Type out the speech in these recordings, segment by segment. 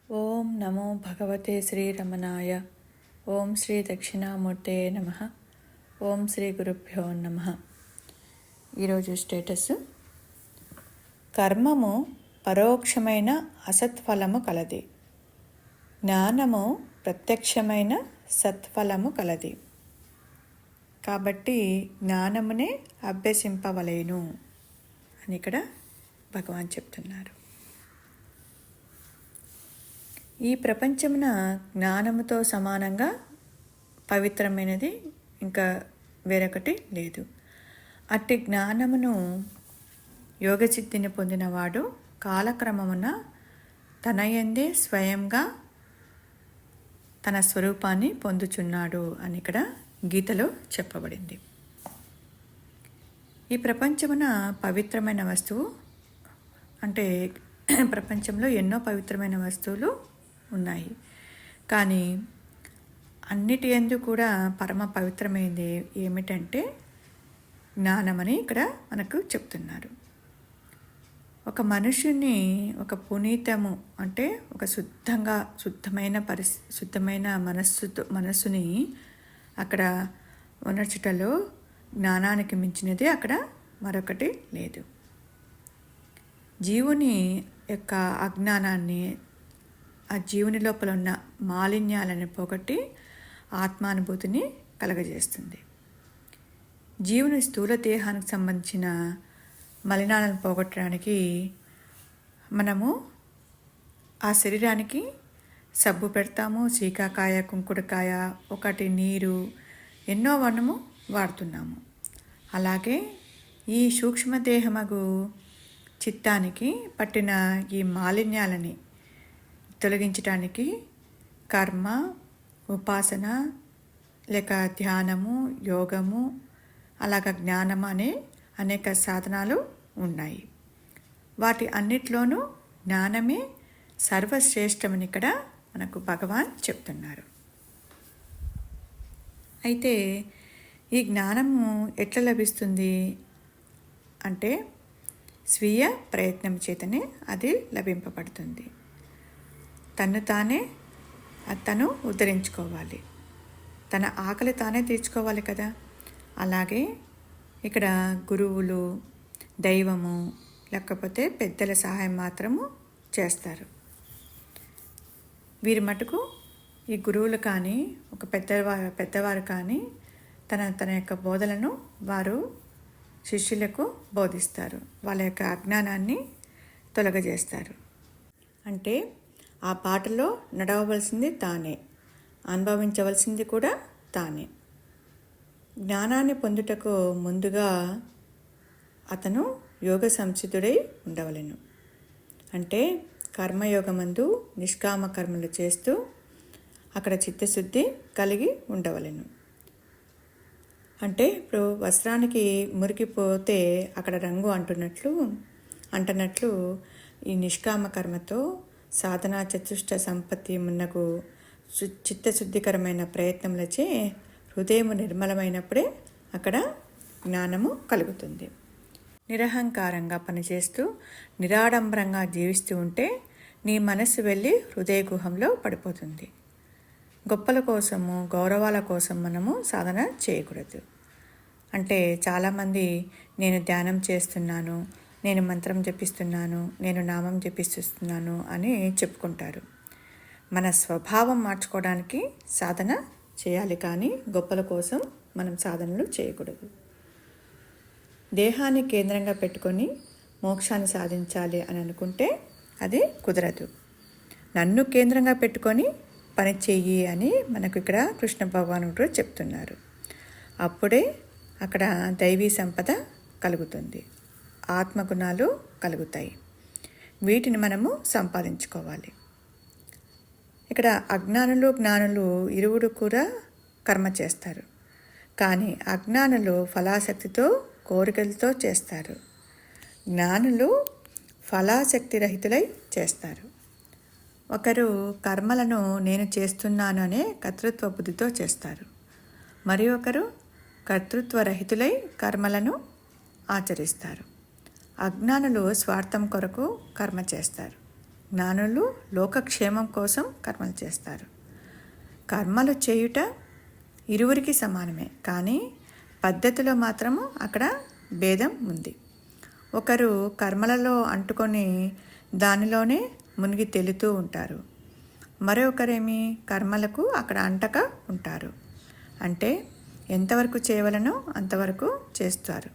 ఓం నమో భగవతే శ్రీరమణాయ. ఓం శ్రీ దక్షిణామూర్తే నమ. ఓం శ్రీ గురుభ్యో నమ. ఈరోజు స్టేటస్: కర్మము పరోక్షమైన అసత్ఫలము కలది, జ్ఞానము ప్రత్యక్షమైన సత్ఫలము కలది. కాబట్టి జ్ఞానమునే అభ్యసింపవలేను అని ఇక్కడ భగవాన్ చెప్తున్నారు. ఈ ప్రపంచమున జ్ఞానముతో సమానంగా పవిత్రమైనది ఇంకా వేరొకటి లేదు. అట్టి జ్ఞానమును యోగసిద్ధిని పొందినవాడు కాలక్రమమున తన యందే స్వయంగా తన స్వరూపాన్ని పొందుచున్నాడు అని ఇక్కడ గీతలో చెప్పబడింది. ఈ ప్రపంచమున పవిత్రమైన వస్తువు అంటే ప్రపంచంలో ఎన్నో పవిత్రమైన వస్తువులు ఉన్నాయి, కానీ అన్నిటి యందు కూడా పరమ పవిత్రమైనది ఏమిటంటే జ్ఞానమని ఇక్కడ మనకు చెప్తున్నారు. ఒక మనుషుని ఒక పునీతము అంటే ఒక శుద్ధమైన మనస్సుని అక్కడ ఉనర్చుటలో జ్ఞానానికి మించినది అక్కడ మరొకటి లేదు. జీవుని యొక్క అజ్ఞానాన్ని, ఆ జీవుని లోపల ఉన్న మాలిన్యాలను పోగొట్టి ఆత్మానుభూతిని కలగజేస్తుంది. జీవుని స్థూల దేహానికి సంబంధించిన మలినాలను పోగొట్టడానికి మనము ఆ శరీరానికి సబ్బు పెడతాము, సీకాకాయ, కుంకుడుకాయ, ఒకటి నీరు, ఎన్నో మనము వాడుతున్నాము. అలాగే ఈ సూక్ష్మదేహమగు చిత్తానికి పట్టిన ఈ మాలిన్యాలని తొలగించడానికి కర్మ, ఉపాసన, లేక ధ్యానము, యోగము, అలాగ జ్ఞానము అనే అనేక సాధనాలు ఉన్నాయి. వాటి అన్నిట్లోనూ జ్ఞానమే సర్వశ్రేష్టమని ఇక్కడ మనకు భగవాన్ చెప్తున్నారు. అయితే ఈ జ్ఞానము ఎట్లా లభిస్తుంది అంటే స్వీయ ప్రయత్నం చేతనే అది లభింపబడుతుంది. తను ఉద్ధరించుకోవాలి, తన ఆకలి తానే తీర్చుకోవాలి కదా. అలాగే ఇక్కడ గురువులు, దైవము, లేకపోతే పెద్దల సహాయం మాత్రము చేస్తారు. వీరి మటుకు ఈ గురువులు కానీ ఒక పెద్దవారు కానీ తన యొక్క బోధలను వారు శిష్యులకు బోధిస్తారు, వాళ్ళ యొక్క అజ్ఞానాన్ని తొలగజేస్తారు. అంటే ఆ బాటలో నడవవలసింది తానే, అనుభవించవలసింది కూడా తానే. జ్ఞానాన్ని పొందుటకు ముందుగా అతను యోగ సంసిద్ధుడై ఉండవలెను. అంటే కర్మయోగమందు నిష్కామ కర్మలు చేస్తూ అక్కడ చిత్తశుద్ధి కలిగి ఉండవలెను. అంటే ఇప్పుడు వస్త్రానికి మురికిపోతే అక్కడ రంగు అంటున్నట్లు ఈ నిష్కామ కర్మతో సాధనా చతుష్ట సంపత్తి మున్నకు చిత్తశుద్ధికరమైన ప్రయత్నములచే హృదయము నిర్మలమైనప్పుడే అక్కడ జ్ఞానము కలుగుతుంది. నిరహంకారంగా పనిచేస్తూ నిరాడంబరంగా జీవిస్తూ ఉంటే నీ మనస్సు వెళ్ళి హృదయ గుహంలో పడిపోతుంది. గొప్పల కోసము, గౌరవాల కోసం మనము సాధన చేయకూడదు. అంటే చాలామంది నేను ధ్యానం చేస్తున్నాను, నేను మంత్రం జపిస్తున్నాను, నేను నామం జపిస్తున్నాను అని చెప్పుకుంటారు. మన స్వభావం మార్చుకోవడానికి సాధన చేయాలి, కానీ గొప్పల కోసం మనం సాధనలు చేయకూడదు. దేహాన్ని కేంద్రంగా పెట్టుకొని మోక్షాన్ని సాధించాలి అని అనుకుంటే అది కుదరదు. నన్ను కేంద్రంగా పెట్టుకొని పని చెయ్యి అని మనకు ఇక్కడ కృష్ణ భగవానుడు చెప్తున్నారు. అప్పుడే అక్కడ దైవీ సంపద కలుగుతుంది, ఆత్మగుణాలు కలుగుతాయి. వీటిని మనము సంపాదించుకోవాలి. ఇక్కడ అజ్ఞానులు, జ్ఞానులు ఇరువురు కూడా కర్మ చేస్తారు, కానీ అజ్ఞానులు ఫలాసక్తితో, కోరికలతో చేస్తారు. జ్ఞానులు ఫలాసక్తి రహితులై చేస్తారు. ఒకరు కర్మలను నేను చేస్తున్నాను అనే కర్తృత్వ బుద్ధితో చేస్తారు, మరి ఒకరు కర్తృత్వ రహితులై కర్మలను ఆచరిస్తారు. అజ్ఞానులు స్వార్థం కొరకు కర్మ చేస్తారు, జ్ఞానులు లోకక్షేమం కోసం కర్మలు చేస్తారు. కర్మలు చేయుట ఇరువురికి సమానమే, కానీ పద్ధతిలో మాత్రము అక్కడ భేదం ఉంది. ఒకరు కర్మలలో అంటుకొని దానిలోనే మునిగి తేలుతూ ఉంటారు. మరొకరేమి కర్మలకు అక్కడ అంటక ఉంటారు. అంటే ఎంతవరకు చేయవలనో అంతవరకు చేస్తారు.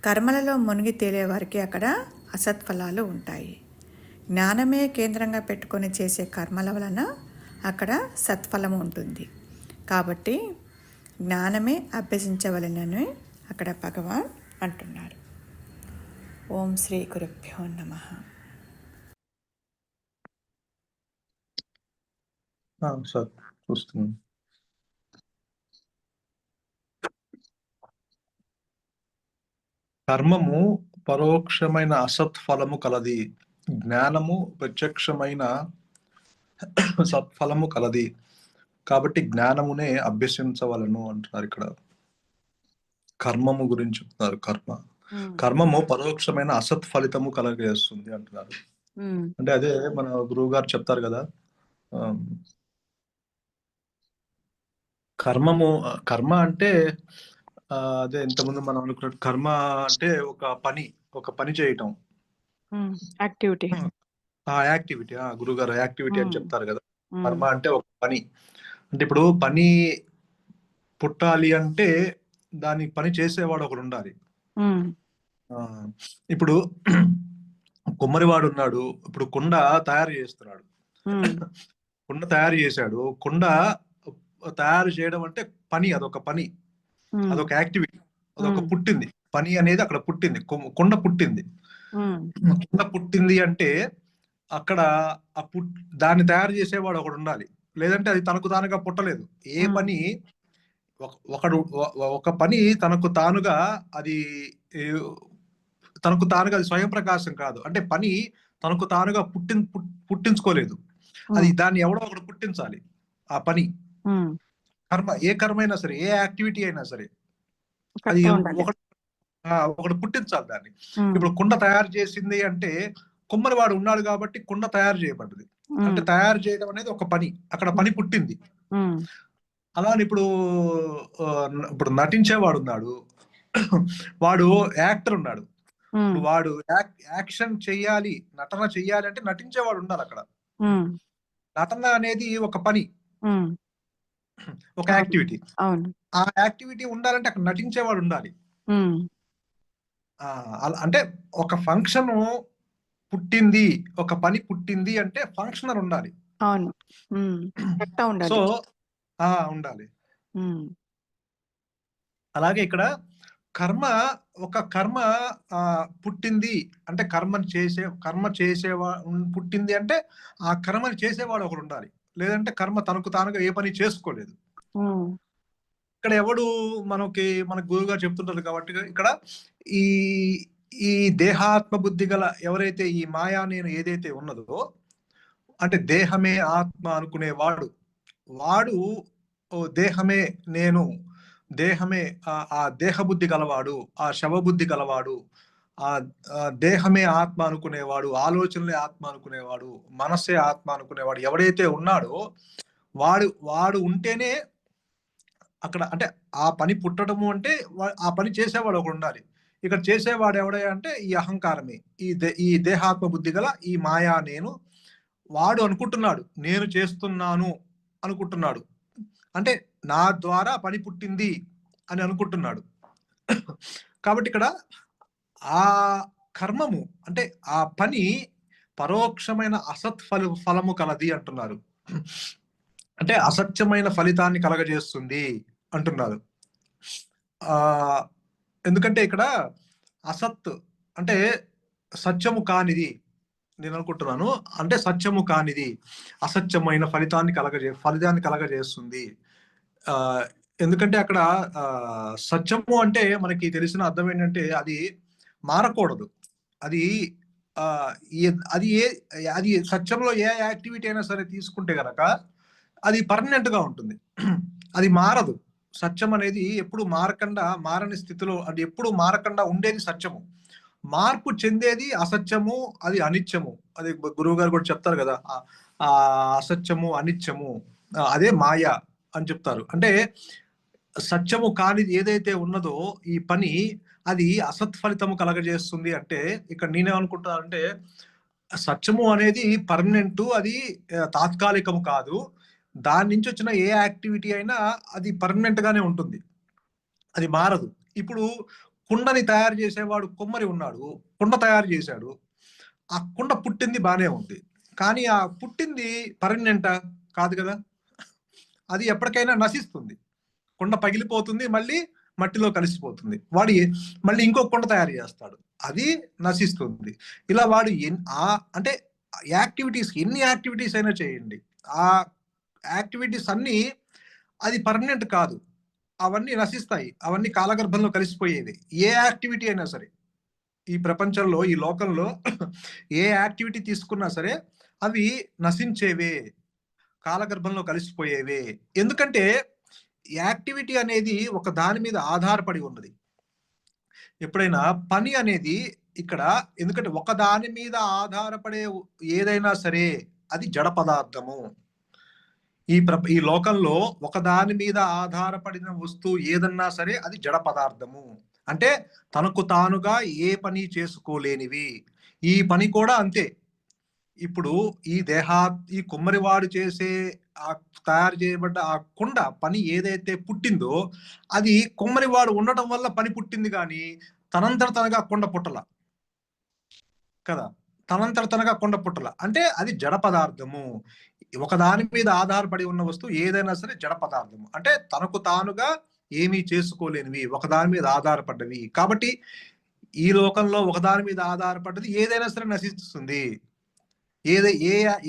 కర్మలలో మునిగి తేలేవారికి అక్కడ అసత్ఫలాలు ఉంటాయి. జ్ఞానమే కేంద్రంగా పెట్టుకొని చేసే కర్మల వలన అక్కడ సత్ఫలము ఉంటుంది. కాబట్టి జ్ఞానమే అభ్యసించవలనని అక్కడ భగవాన్ అంటున్నారు. ఓం శ్రీ గురుభ్యో నమః. సార్ చూస్తున్నాను. కర్మము పరోక్షమైన అసత్ఫలము కలది, జ్ఞానము ప్రత్యక్షమైన సత్ఫలము కలది. కాబట్టి జ్ఞానమునే అభ్యసించవలను అంటున్నారు. ఇక్కడ కర్మము గురించి చెప్తున్నారు. కర్మము పరోక్షమైన అసత్ ఫలితము కలగజేస్తుంది అంటున్నారు. అంటే అదే మన గురువు గారు చెప్తారు కదా, కర్మ అంటే అదే ఇంతకుముందు మనం అనుకున్నట్టు కర్మ అంటే ఒక పని చేయటం, యాక్టివిటీ. గురుగారు యాక్టివిటీ అని చెప్తారు కదా. కర్మ అంటే ఒక పని. అంటే ఇప్పుడు పని పుట్టాలి అంటే దాని పని చేసేవాడు ఒకడు ఉండాలి. ఇప్పుడు కుమ్మరివాడు ఉన్నాడు, ఇప్పుడు కుండ తయారు చేస్తున్నాడు. కుండ తయారు చేశాడు. కుండ తయారు చేయడం అంటే పని, అదొక పని, అదొక యాక్టివిటీ, అదొక పుట్టింది. పని అనేది అక్కడ పుట్టింది, కుండ పుట్టింది. కుండ పుట్టింది అంటే అక్కడ దాన్ని తయారు చేసేవాడు ఒకడు ఉండాలి, లేదంటే అది తనకు తానుగా పుట్టలేదు. ఏ పని ఒక పని తనకు తానుగా అది స్వయం ప్రకాశం కాదు. అంటే పని తనకు తానుగా పుట్టించుకోలేదు, అది దాన్ని ఎవడో ఒకడు పుట్టించాలి. ఆ పని కర్మ, ఏ కర్మ అయినా సరే, ఏ యాక్టివిటీ అయినా సరే, అది ఒకడు పుట్టించాలి దాన్ని. ఇప్పుడు కుండ తయారు చేసింది అంటే కుమ్మరివాడు ఉన్నాడు కాబట్టి కుండ తయారు చేయబడ్డది. అంటే తయారు చేయడం అనేది ఒక పని, అక్కడ పని పుట్టింది. అలానే ఇప్పుడు నటించేవాడు ఉన్నాడు, వాడు యాక్టర్ ఉన్నాడు. వాడు యాక్షన్ చెయ్యాలి, నటన చెయ్యాలి అంటే నటించేవాడు ఉండాలి అక్కడ. నటన అనేది ఒక పని, ఒక యాక్టివిటీ. ఆ యాక్టివిటీ ఉండాలంటే అక్కడ నటించేవాడు ఉండాలి. అంటే ఒక ఫంక్షన్ పుట్టింది, ఒక పని పుట్టింది అంటే ఫంక్షనర్ ఉండాలి. సో ఉండాలి. అలాగే ఇక్కడ ఒక కర్మ పుట్టింది అంటే కర్మ చేసేవా పుట్టింది అంటే ఆ కర్మని చేసేవాడు ఒకడు ఉండాలి, లేదంటే కర్మ తనకు తానుగా ఏ పని చేసుకోలేదు. ఇక్కడ ఎవడు మన గురువుగా చెప్తుంటారు కాబట్టి ఇక్కడ ఈ దేహాత్మ బుద్ధి గల ఎవరైతే ఈ మాయా నేను ఏదైతే ఉన్నదో, అంటే దేహమే ఆత్మ అనుకునేవాడు, వాడు దేహమే నేను, దేహమే ఆ దేహబుద్ధి గలవాడు, ఆ శవబుద్ధి గలవాడు, ఆ దేహమే ఆత్మ అనుకునేవాడు, ఆలోచనలే ఆత్మ అనుకునేవాడు, మనస్సే ఆత్మ అనుకునేవాడు ఎవడైతే ఉన్నాడో వాడు ఉంటేనే అక్కడ, అంటే ఆ పని పుట్టడము అంటే ఆ పని చేసేవాడు ఒకడు ఉండాలి. ఇక్కడ చేసేవాడు ఎవడే అంటే ఈ అహంకారమే, ఈ దేహాత్మ బుద్ధి గల ఈ మాయా నేను, వాడు అనుకుంటున్నాడు నేను చేస్తున్నాను అనుకుంటున్నాడు, అంటే నా ద్వారా పని పుట్టింది అని అనుకుంటున్నాడు. కాబట్టి ఇక్కడ ఆ కర్మము అంటే ఆ పని పరోక్షమైన ఫలము కలది అంటున్నారు. అంటే అసత్యమైన ఫలితాన్ని కలగజేస్తుంది అంటున్నారు. ఎందుకంటే ఇక్కడ అసత్ అంటే సత్యము కానిది నేను అనుకుంటున్నాను, అంటే సత్యము కానిది అసత్యమైన ఫలితాన్ని కలగజేస్తుంది. ఎందుకంటే అక్కడ సత్యము అంటే మనకి తెలిసిన అర్థం ఏంటంటే అది మారకూడదు. అది అది సత్యంలో ఏ యాక్టివిటీ అయినా సరే తీసుకుంటే గనక అది పర్మనెంట్ గా ఉంటుంది, అది మారదు. సత్యం అనేది ఎప్పుడు మారని స్థితిలో, అది ఎప్పుడు మారకుండా ఉండేది సత్యము. మార్పు చెందేది అసత్యము, అది అనిత్యము. అది గురువు గారు కూడా చెప్తారు కదా, ఆ అసత్యము అనిత్యము అదే మాయ అని చెప్తారు. అంటే సత్యము కానిది ఏదైతే ఉన్నదో ఈ పని, అది అసత్ఫలితము కలగజేస్తుంది. అంటే ఇక్కడ నేనేమనుకుంటానంటే, సత్యము అనేది పర్మనెంట్, అది తాత్కాలికము కాదు. దాని నుంచి వచ్చిన ఏ యాక్టివిటీ అయినా అది పర్మనెంట్ గానే ఉంటుంది, అది మారదు. ఇప్పుడు కుండని తయారు చేసేవాడు కుమ్మరి ఉన్నాడు, కుండ తయారు చేశాడు. ఆ కుండ పుట్టింది బానే ఉంది, కానీ ఆ పుట్టింది పర్మనెంటా? కాదు కదా. అది ఎప్పటికైనా నశిస్తుంది. కుండ పగిలిపోతుంది, మళ్ళీ మట్టిలో కలిసిపోతుంది. వాడు మళ్ళీ ఇంకో కుండ తయారు చేస్తాడు, అది నశిస్తుంది. ఇలా వాడు అంటే యాక్టివిటీస్, ఎన్ని యాక్టివిటీస్ అయినా చేయండి, ఆ యాక్టివిటీస్ అన్నీ అది పర్మనెంట్ కాదు, అవన్నీ నశిస్తాయి, అవన్నీ కాలగర్భంలో కలిసిపోయేవి. ఏ యాక్టివిటీ అయినా సరే ఈ ప్రపంచంలో, ఈ లోకంలో ఏ యాక్టివిటీ తీసుకున్నా సరే అవి నశించేవే, కాలగర్భంలో కలిసిపోయేవే. ఎందుకంటే యాక్టివిటీ అనేది ఒక దాని మీద ఆధారపడి ఉన్నది. ఎప్పుడైనా పని అనేది ఇక్కడ, ఎందుకంటే ఒక దాని మీద ఆధారపడే ఏదైనా సరే అది జడ పదార్థము. ఈ లోకంలో ఒక దాని మీద ఆధారపడిన వస్తువు ఏదన్నా సరే అది జడ పదార్థము. అంటే తనకు తానుగా ఏ పని చేసుకోలేనివి. ఈ పని కూడా అంతే. ఇప్పుడు ఈ కుమ్మరివాడు చేసే ఆ తయారు చేయబడ్డ ఆ కుండ పని ఏదైతే పుట్టిందో, అది కుమ్మరివాడు ఉండటం వల్ల పని పుట్టింది కానీ తనంతట తనగా కుండ పుట్టల కదా. తనంతట తనగా కుండ పుట్టల, అంటే అది జడ పదార్థము. ఒక దాని మీద ఆధారపడి ఉన్న వస్తువు ఏదైనా సరే జడ పదార్థము. అంటే తనకు తానుగా ఏమీ చేసుకోలేనివి, ఒక దాని మీద ఆధారపడ్డవి. కాబట్టి ఈ లోకంలో ఒక దాని మీద ఆధారపడ్డది ఏదైనా సరే నశిస్తుంది. ఏ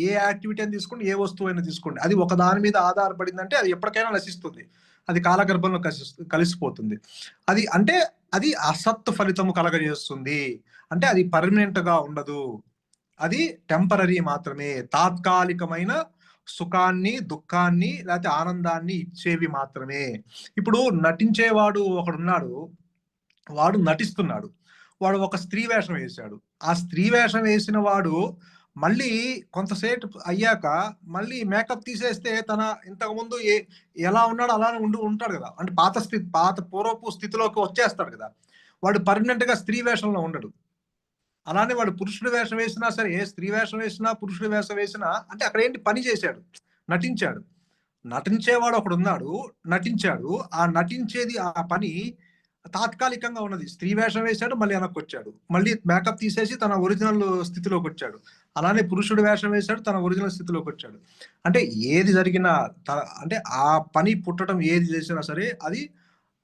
ఏ యాక్టివిటీ అని తీసుకోండి, ఏ వస్తువు అయినా తీసుకోండి, అది ఒక దాని మీద ఆధారపడిందంటే అది ఎప్పటికైనా నశిస్తుంది, అది కాలగర్భంలో కలిసిపోతుంది. అది అంటే అది అసత్ ఫలితము కలగజేస్తుంది. అంటే అది పర్మనెంట్ గా ఉండదు, అది టెంపరరీ మాత్రమే, తాత్కాలికమైన సుఖాన్ని, దుఃఖాన్ని, లేకపోతే ఆనందాన్ని ఇచ్చేవి మాత్రమే. ఇప్పుడు నటించేవాడు ఒకడున్నాడు, వాడు నటిస్తున్నాడు, వాడు ఒక స్త్రీ వేషం వేశాడు. ఆ స్త్రీ వేషం వేసిన వాడు మళ్ళీ కొంతసేపు అయ్యాక మళ్ళీ మేకప్ తీసేస్తే తన ఇంతకుముందు ఎలా ఉన్నాడో అలానే ఉంటాడు కదా. అంటే పాత పూర్వపు స్థితిలోకి వచ్చేస్తాడు కదా. వాడు పర్మనెంట్ గా స్త్రీ వేషంలో ఉండడు. అలానే వాడు పురుషుడు వేషం వేసినా సరే, స్త్రీ వేషం వేసినా, పురుషుడు వేషం వేసినా, అంటే అక్కడ ఏంటి, పని చేశాడు, నటించాడు. నటించేవాడు ఒకడు ఉన్నాడు, నటించాడు. ఆ నటించేది, ఆ పని తాత్కాలికంగా ఉన్నది. స్త్రీ వేషం వేశాడు, మళ్ళీ వెనక్కి వచ్చాడు, మళ్ళీ మేకప్ తీసేసి తన ఒరిజినల్ స్థితిలోకి వచ్చాడు. అలానే పురుషుడు వేషం వేశాడు, తన ఒరిజినల్ స్థితిలోకి వచ్చాడు. అంటే ఏది జరిగినా, అంటే ఆ పని పుట్టడం ఏది చేసినా సరే అది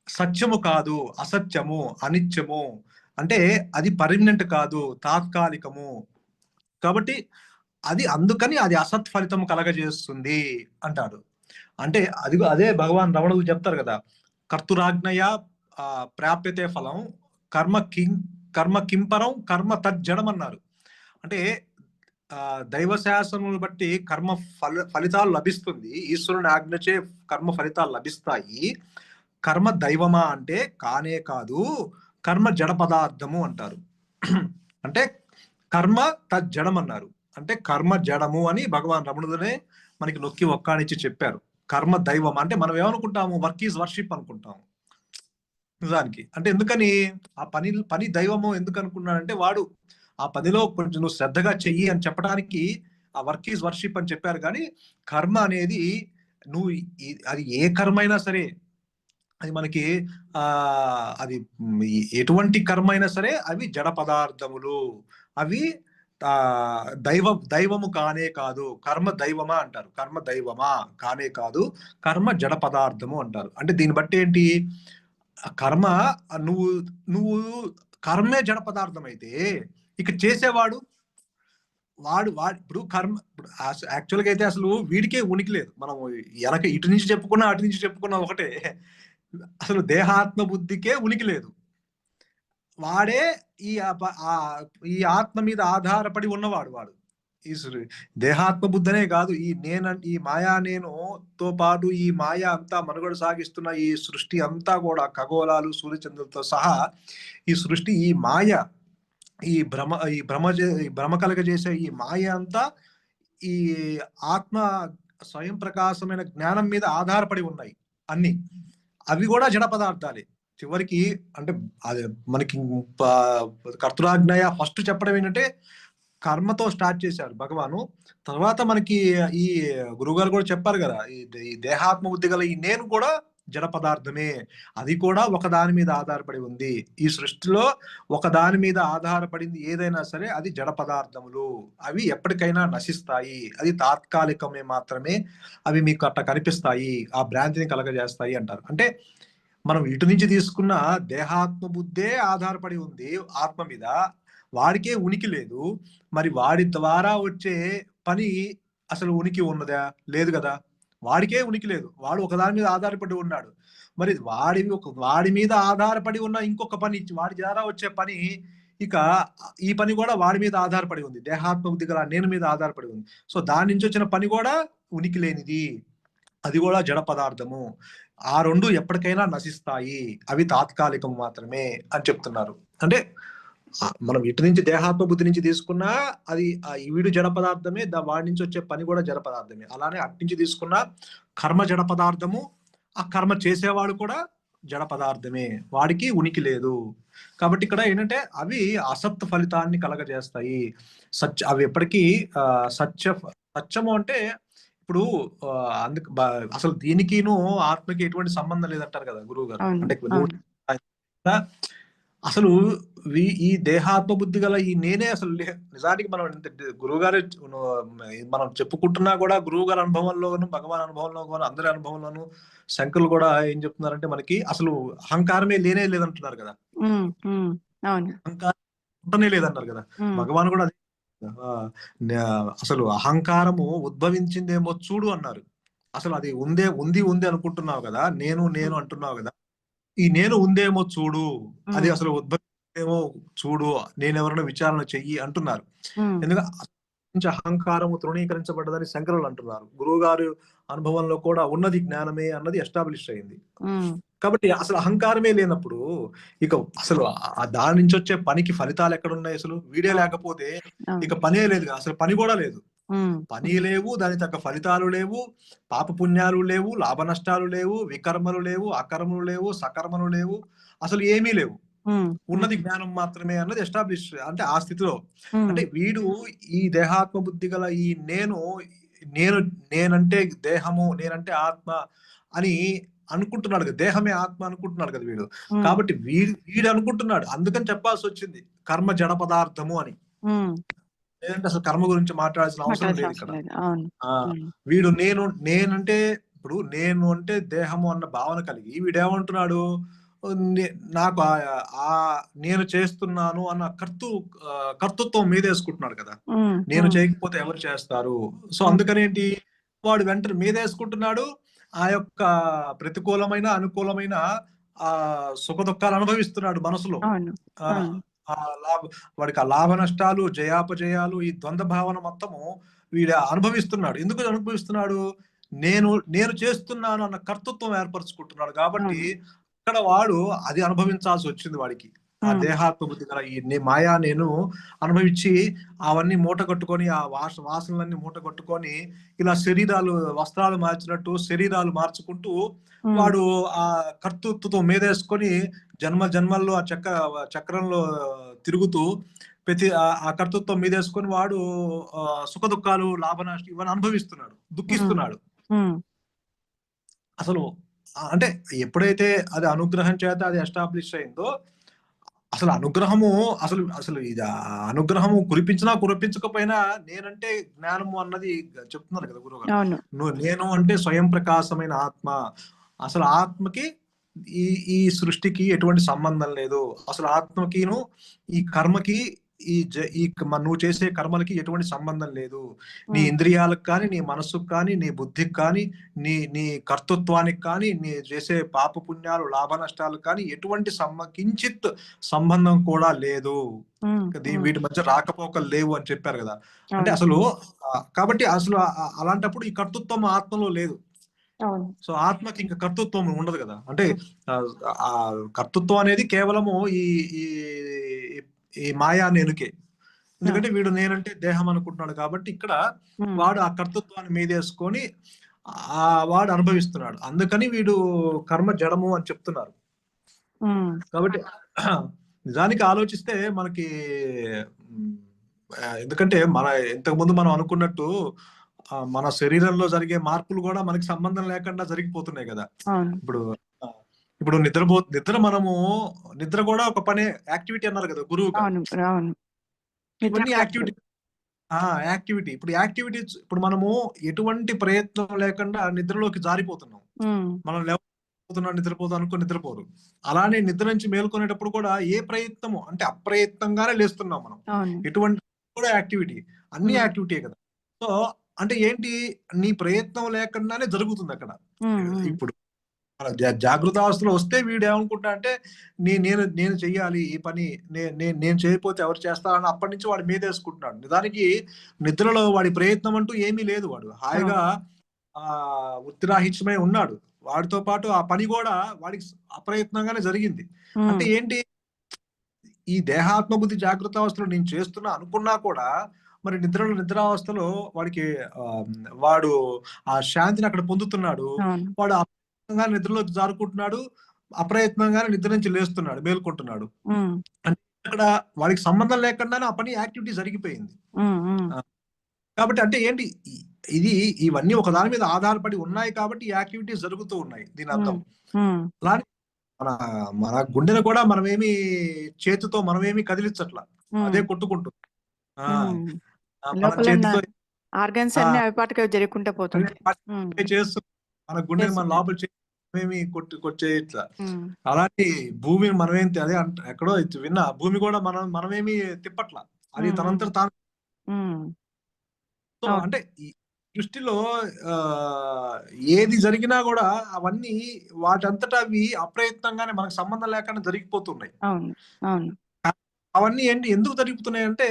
సత్యము కాదు, అసత్యము, అనిత్యము. అంటే అది పర్మనెంట్ కాదు, తాత్కాలికము. కాబట్టి అందుకని అది అసత్ ఫలితం కలగజేస్తుంది అంటాడు. అంటే అదే భగవాన్ రమణుడు చెప్తారు కదా, కర్తురాజ్ఞయ ప్రాప్యతే ఫలం, కర్మ కింపరం కర్మ తజ్జడం అన్నారు. అంటే దైవ శాసనములు బట్టి కర్మ ఫలితాలు లభిస్తుంది, ఈశ్వరుని ఆజ్ఞచే కర్మ ఫలితాలు లభిస్తాయి. కర్మ దైవమా అంటే కానే కాదు, కర్మ జడ పదార్థము అంటారు. అంటే కర్మ తజ్జడం అన్నారు, అంటే కర్మ జడము అని భగవాన్ రమణుడునే మనకి నొక్కి ఒక్కానిచ్చి చెప్పారు. కర్మ దైవం అంటే మనం ఏమనుకుంటాము, వర్క్ ఈజ్ వర్షిప్ అనుకుంటాము నిజానికి. అంటే ఎందుకని ఆ పని దైవము ఎందుకు అనుకున్నాడంటే, వాడు ఆ పనిలో కొంచెం నువ్వు శ్రద్ధగా చెయ్యి అని చెప్పడానికి ఆ వర్క్ ఈజ్ వర్షిప్ అని చెప్పారు. కానీ కర్మ అనేది నువ్వు అది ఏ కర్మ అయినా సరే, అది మనకి అది ఎటువంటి కర్మ అయినా సరే అవి జడ పదార్థములు, అవి దైవము కానే కాదు. కర్మ దైవమా అంటారు, కర్మ దైవమా కానే కాదు, కర్మ జడ పదార్థము అంటారు. అంటే దీన్ని బట్టి ఏంటి, కర్మ నువ్వు నువ్వు కర్మే జడ పదార్థం అయితే ఇక చేసేవాడు ఇప్పుడు కర్మ, ఇప్పుడు యాక్చువల్గా అయితే అసలు వీడికే ఉనికి లేదు. మనం ఇటు నుంచి చెప్పుకున్నా అటు నుంచి చెప్పుకున్నా ఒకటే, అసలు దేహాత్మ బుద్ధికే ఉనికి లేదు. వాడే ఈ ఆత్మ మీద ఆధారపడి ఉన్నవాడు. వాడు ఈ దేహాత్మ బుద్ధనే కాదు, ఈ మాయా నేనుతో పాటు ఈ మాయా అంతా మనుగడ సాగిస్తున్న ఈ సృష్టి అంతా కూడా, ఖగోళాలు, సూర్యచంద్రులతో సహా ఈ సృష్టి, ఈ మాయ ఈ భ్రమ కలగజేసే ఈ మాయ అంతా ఈ ఆత్మ స్వయం ప్రకాశమైన జ్ఞానం మీద ఆధారపడి ఉన్నాయి అన్ని. అవి కూడా జడ పదార్థాలే చివరికి. అంటే అది మనకి కర్తృాజ్ఞయ ఫస్ట్ చెప్పడం ఏంటంటే కర్మతో స్టార్ట్ చేశారు భగవాను. తర్వాత మనకి ఈ గురువుగారు కూడా చెప్పారు కదా, ఈ దేహాత్మ బుద్ధి గల ఈ నేను కూడా జడ పదార్థమే. అది కూడా ఒకదాని మీద ఆధారపడి ఉంది. ఈ సృష్టిలో ఒకదాని మీద ఆధారపడింది ఏదైనా సరే అది జడ పదార్థములు. అవి ఎప్పటికైనా నశిస్తాయి. అది తాత్కాలికమే మాత్రమే. అవి మీకు అట్లా కనిపిస్తాయి, ఆ భ్రాంతిని కలగజేస్తాయి అంటారు. అంటే మనం ఇటు నుంచి తీసుకున్న దేహాత్మ బుద్ధే ఆధారపడి ఉంది ఆత్మ మీద. వాడికే ఉనికి లేదు. మరి వాడి ద్వారా వచ్చే పని అసలు ఉనికి ఉన్నదా? లేదు కదా. వాడికే ఉనికి లేదు. వాడు ఒకదాని మీద ఆధారపడి ఉన్నాడు. మరి వాడి మీద ఆధారపడి ఉన్న ఇంకొక పని, వాడి ద్వారా వచ్చే పని, ఇక ఈ పని కూడా వాడి మీద ఆధారపడి ఉంది. దేహాత్మ బుద్ధి గల నేను మీద ఆధారపడి ఉంది. సో దాని నుంచి వచ్చిన పని కూడా ఉనికి లేనిది. అది కూడా జడ పదార్థము. ఆ రెండు ఎప్పటికైనా నశిస్తాయి. అవి తాత్కాలికం మాత్రమే అని చెప్తున్నారు. అంటే మనం ఇటు నుంచి దేహాత్మ బుద్ధి నుంచి తీసుకున్నా అది వీడు జడ పదార్థమే, వాడి నుంచి వచ్చే పని కూడా జడ పదార్థమే. అలానే అటు నుంచి తీసుకున్న కర్మ జడ పదార్థము, ఆ కర్మ చేసేవాడు కూడా జడ పదార్థమే. వాడికి ఉనికి లేదు. కాబట్టి ఇక్కడ ఏంటంటే అవి అసత్ ఫలితాన్ని కలగజేస్తాయి. అవి ఎప్పటికీ సత్యము అంటే ఇప్పుడు అందుకు అసలు దీనికిను ఆత్మకి ఎటువంటి సంబంధం లేదంటారు కదా గురువు గారు. అంటే అసలు ఈ దేహాత్మ బుద్ధి గల ఈ నేనే అసలు నిజానికి మనం గురువు గారు మనం చెప్పుకుంటున్నా కూడా గురువు గారి అనుభవంలోను, భగవాన్ అనుభవంలో, అందరి అనుభవంలోను శంకరులు కూడా ఏం చెప్తున్నారంటే మనకి అసలు అహంకారమే లేనే లేదంటున్నారు కదా. అహంకారం ఉంటనే లేదన్నారు కదా. భగవాన్ కూడా అసలు అహంకారము ఉద్భవించిందేమో చూడు అన్నారు. అసలు అది ఉంది అనుకుంటున్నావు కదా, నేను అంటున్నావు కదా, ఈ నేను ఉందేమో చూడు, అది అసలు ఉద్భవించేమో చూడు, నేను ఎవరైనా విచారణ చెయ్యి అంటున్నారు. ఎందుకంటే అహంకారము తృణీకరించబడ్డదని శంకరులు అంటున్నారు. గురువు గారు అనుభవంలో కూడా ఉన్నది జ్ఞానమే అన్నది ఎస్టాబ్లిష్ అయింది. కాబట్టి అసలు అహంకారమే లేనప్పుడు ఇక అసలు దాని నుంచి వచ్చే పనికి ఫలితాలు ఎక్కడున్నాయి? అసలు వీడే లేకపోతే ఇక పనే లేదు, అసలు పని కూడా లేదు. పని లేవు, దాని తగ్గ ఫలితాలు లేవు, పాప పుణ్యాలు లేవు, లాభ నష్టాలు లేవు, వికర్మలు లేవు, అకర్మలు లేవు, సకర్మలు లేవు, అసలు ఏమీ లేవు. ఉన్నది జ్ఞానం మాత్రమే అన్నది ఎస్టాబ్లిష్. అంటే ఆ స్థితిలో అంటే వీడు ఈ దేహాత్మ బుద్ధి గల ఈ నేనంటే దేహము, నేనంటే ఆత్మ అని అనుకుంటున్నాడు కదా, దేహమే ఆత్మ అనుకుంటున్నాడు కదా వీడు. కాబట్టి వీడు అనుకుంటున్నాడు, అందుకని చెప్పాల్సి వచ్చింది కర్మ జడ పదార్థము అని. లేదంటే అసలు కర్మ గురించి మాట్లాడాల్సిన అవసరం లేదు ఇక్కడ. వీడు నేనంటే ఇప్పుడు నేను అంటే దేహము అన్న భావన కలిగి వీడేమంటున్నాడు, నాకు నేను చేస్తున్నాను అన్న కర్తృత్వం మీదేసుకుంటున్నాడు కదా. నేను చేయకపోతే ఎవరు చేస్తారు? సో అందుకనేంటి వాడు వెంటనే మీదేసుకుంటున్నాడు. ఆ యొక్క ప్రతికూలమైన అనుకూలమైన ఆ సుఖ దుఃఖాలు అనుభవిస్తున్నాడు మనసులో. వాడికి ఆ లాభ నష్టాలు, జయాపజయాలు, ఈ ద్వంద్వ భావన మొత్తము వీడు అనుభవిస్తున్నాడు. ఎందుకు అనుభవిస్తున్నాడు? నేను చేస్తున్నాను అన్న కర్తృత్వం ఏర్పరచుకుంటున్నాడు. కాబట్టి అక్కడ వాడు అది అనుభవించాల్సి వచ్చింది వాడికి. ఆ దేహాత్మ బుద్ధి గల ఈ మాయా నేను అనుభవించి అవన్నీ మూట కట్టుకొని, ఆ వాసనలన్నీ మూట కట్టుకొని, ఇలా వస్త్రాలు మార్చినట్టు శరీరాలు మార్చుకుంటూ వాడు ఆ కర్తృత్వం మీదేసుకొని జన్మల్లో ఆ చక్రంలో తిరుగుతూ ప్రతి ఆ కర్తృత్వం మీదేసుకొని వాడు సుఖ దుఃఖాలు, లాభ నష్టం ఇవన్నీ అనుభవిస్తున్నాడు, దుఃఖిస్తున్నాడు. అసలు అంటే ఎప్పుడైతే అది అనుగ్రహం చేత అది ఎస్టాబ్లిష్ అయిందో, అసలు అసలు ఇది అనుగ్రహము కురిపించినా కురిపించకపోయినా నేనంటే జ్ఞానము అన్నది చెప్తున్నారు కదా గురువు గారు. నేను అంటే స్వయం ప్రకాశమైన ఆత్మ. అసలు ఆత్మకి ఈ సృష్టికి ఎటువంటి సంబంధం లేదు. అసలు ఆత్మకిను ఈ కర్మకి నువ్వు చేసే కర్మలకి ఎటువంటి సంబంధం లేదు. నీ ఇంద్రియాలకు కానీ, నీ మనస్సుకు కానీ, నీ బుద్ధికి కానీ, నీ కర్తృత్వానికి కానీ, నీ చేసే పాప పుణ్యాలు, లాభ నష్టాలకు కానీ ఎటువంటి కించిత్ సంబంధం కూడా లేదు. వీటి మధ్య రాకపోకలు లేవు అని చెప్పారు కదా. అంటే అసలు కాబట్టి అసలు అలాంటప్పుడు ఈ కర్తృత్వం ఆత్మలో లేదు. సో ఆత్మకి ఇంకా కర్తృత్వం ఉండదు కదా. అంటే ఆ కర్తృత్వం అనేది కేవలము ఈ మాయా నేనుకే. ఎందుకంటే వీడు నేనంటే దేహం అనుకుంటున్నాడు కాబట్టి ఇక్కడ వాడు ఆ కర్తృత్వాన్ని మీదేసుకొని వాడు అనుభవిస్తున్నాడు. అందుకని వీడు కర్మ జడము అని చెప్తున్నారు. కాబట్టి నిజానికి ఆలోచిస్తే మనకి ఎందుకంటే మన ఇంతకుముందు మనం అనుకున్నట్టు మన శరీరంలో జరిగే మార్పులు కూడా మనకి సంబంధం లేకుండా జరిగిపోతున్నాయి కదా. ఇప్పుడు నిద్ర మనము నిద్ర కూడా ఒక పని యాక్టివిటీ అన్నారు కదా గురువు గారు. ఇవన్నీ యాక్టివిటీ. ఇప్పుడు యాక్టివిటీస్ ఇప్పుడు మనము ఎటువంటి ప్రయత్నం లేకుండా నిద్రలోకి జారిపోతున్నాం. మనం నిద్రపోతాం అనుకో నిద్రపోరు. అలానే నిద్ర నుంచి మేల్కొనేటప్పుడు కూడా ఏ ప్రయత్నము అంటే అప్రయత్నంగానే లేస్తున్నాం మనం. ఎటువంటి కూడా యాక్టివిటీ, అన్ని యాక్టివిటీ కదా. సో అంటే ఏంటి, నీ ప్రయత్నం లేకుండానే జరుగుతుంది అక్కడ. ఇప్పుడు జాగృత అవస్థలో వస్తే వీడు ఏమనుకుంటా అంటే నేను చెయ్యాలి ఈ పని, నేను చేయకపోతే ఎవరు చేస్తారని అప్పటి నుంచి వాడి మీద వేసుకుంటున్నాడు. నిజానికి నిద్రలో వాడి ప్రయత్నం అంటూ ఏమీ లేదు. వాడు హాయిగా ఉత్తిరాహిత్యమై ఉన్నాడు. వాడితో పాటు ఆ పని కూడా వాడికి అప్రయత్నంగానే జరిగింది. అంటే ఏంటి, ఈ దేహాత్మబుద్ధి జాగృత అవస్థలో నేను చేస్తున్నా అనుకున్నా కూడా మరి నిద్రావస్థలో వాడికి వాడు ఆ శాంతిని అక్కడ పొందుతున్నాడు. వాడు అప్రయత్నంగా నిద్రలోకి జారుకుంటున్నాడు, అప్రయత్నంగానే నిద్ర నుంచి లేస్తున్నాడు, మేల్కొంటున్నాడు. అంటే అక్కడ వాడికి సంబంధం లేకుండానే ఆ పని యాక్టివిటీ జరిగిపోయింది. కాబట్టి అంటే ఏంటి, ఇవన్నీ ఒక దాని మీద ఆధారపడి ఉన్నాయి కాబట్టి యాక్టివిటీస్ జరుగుతూ ఉన్నాయి. దీని అర్థం అలానే మన గుండెను కూడా మనమేమి చేతితో మనమేమి కదిలించట్లా, అదే కొట్టుకుంటుంది. మన చేతితో ఆర్గన్స్ అన్ని అవిపాటుగా జరుగుకుంటూ పోతుంది. చేస్తూ మన గుండెని మన లోపల మేమేమి కొట్టేయట్లా. అలాంటి భూమిని మనమేం అదే ఎక్కడో విన్నా, భూమి కూడా మనమేమి తిప్పట్లా, అది తనంతట తాను. సో అంటే ఈ దృష్టిలో ఏది జరిగినా కూడా అవన్నీ వాటంతటా అవి అప్రయత్నంగానే మనకు సంబంధం లేకుండా జరిగిపోతున్నాయి. అవన్నీ ఏంటి ఎందుకు జరుగుతున్నాయి అంటే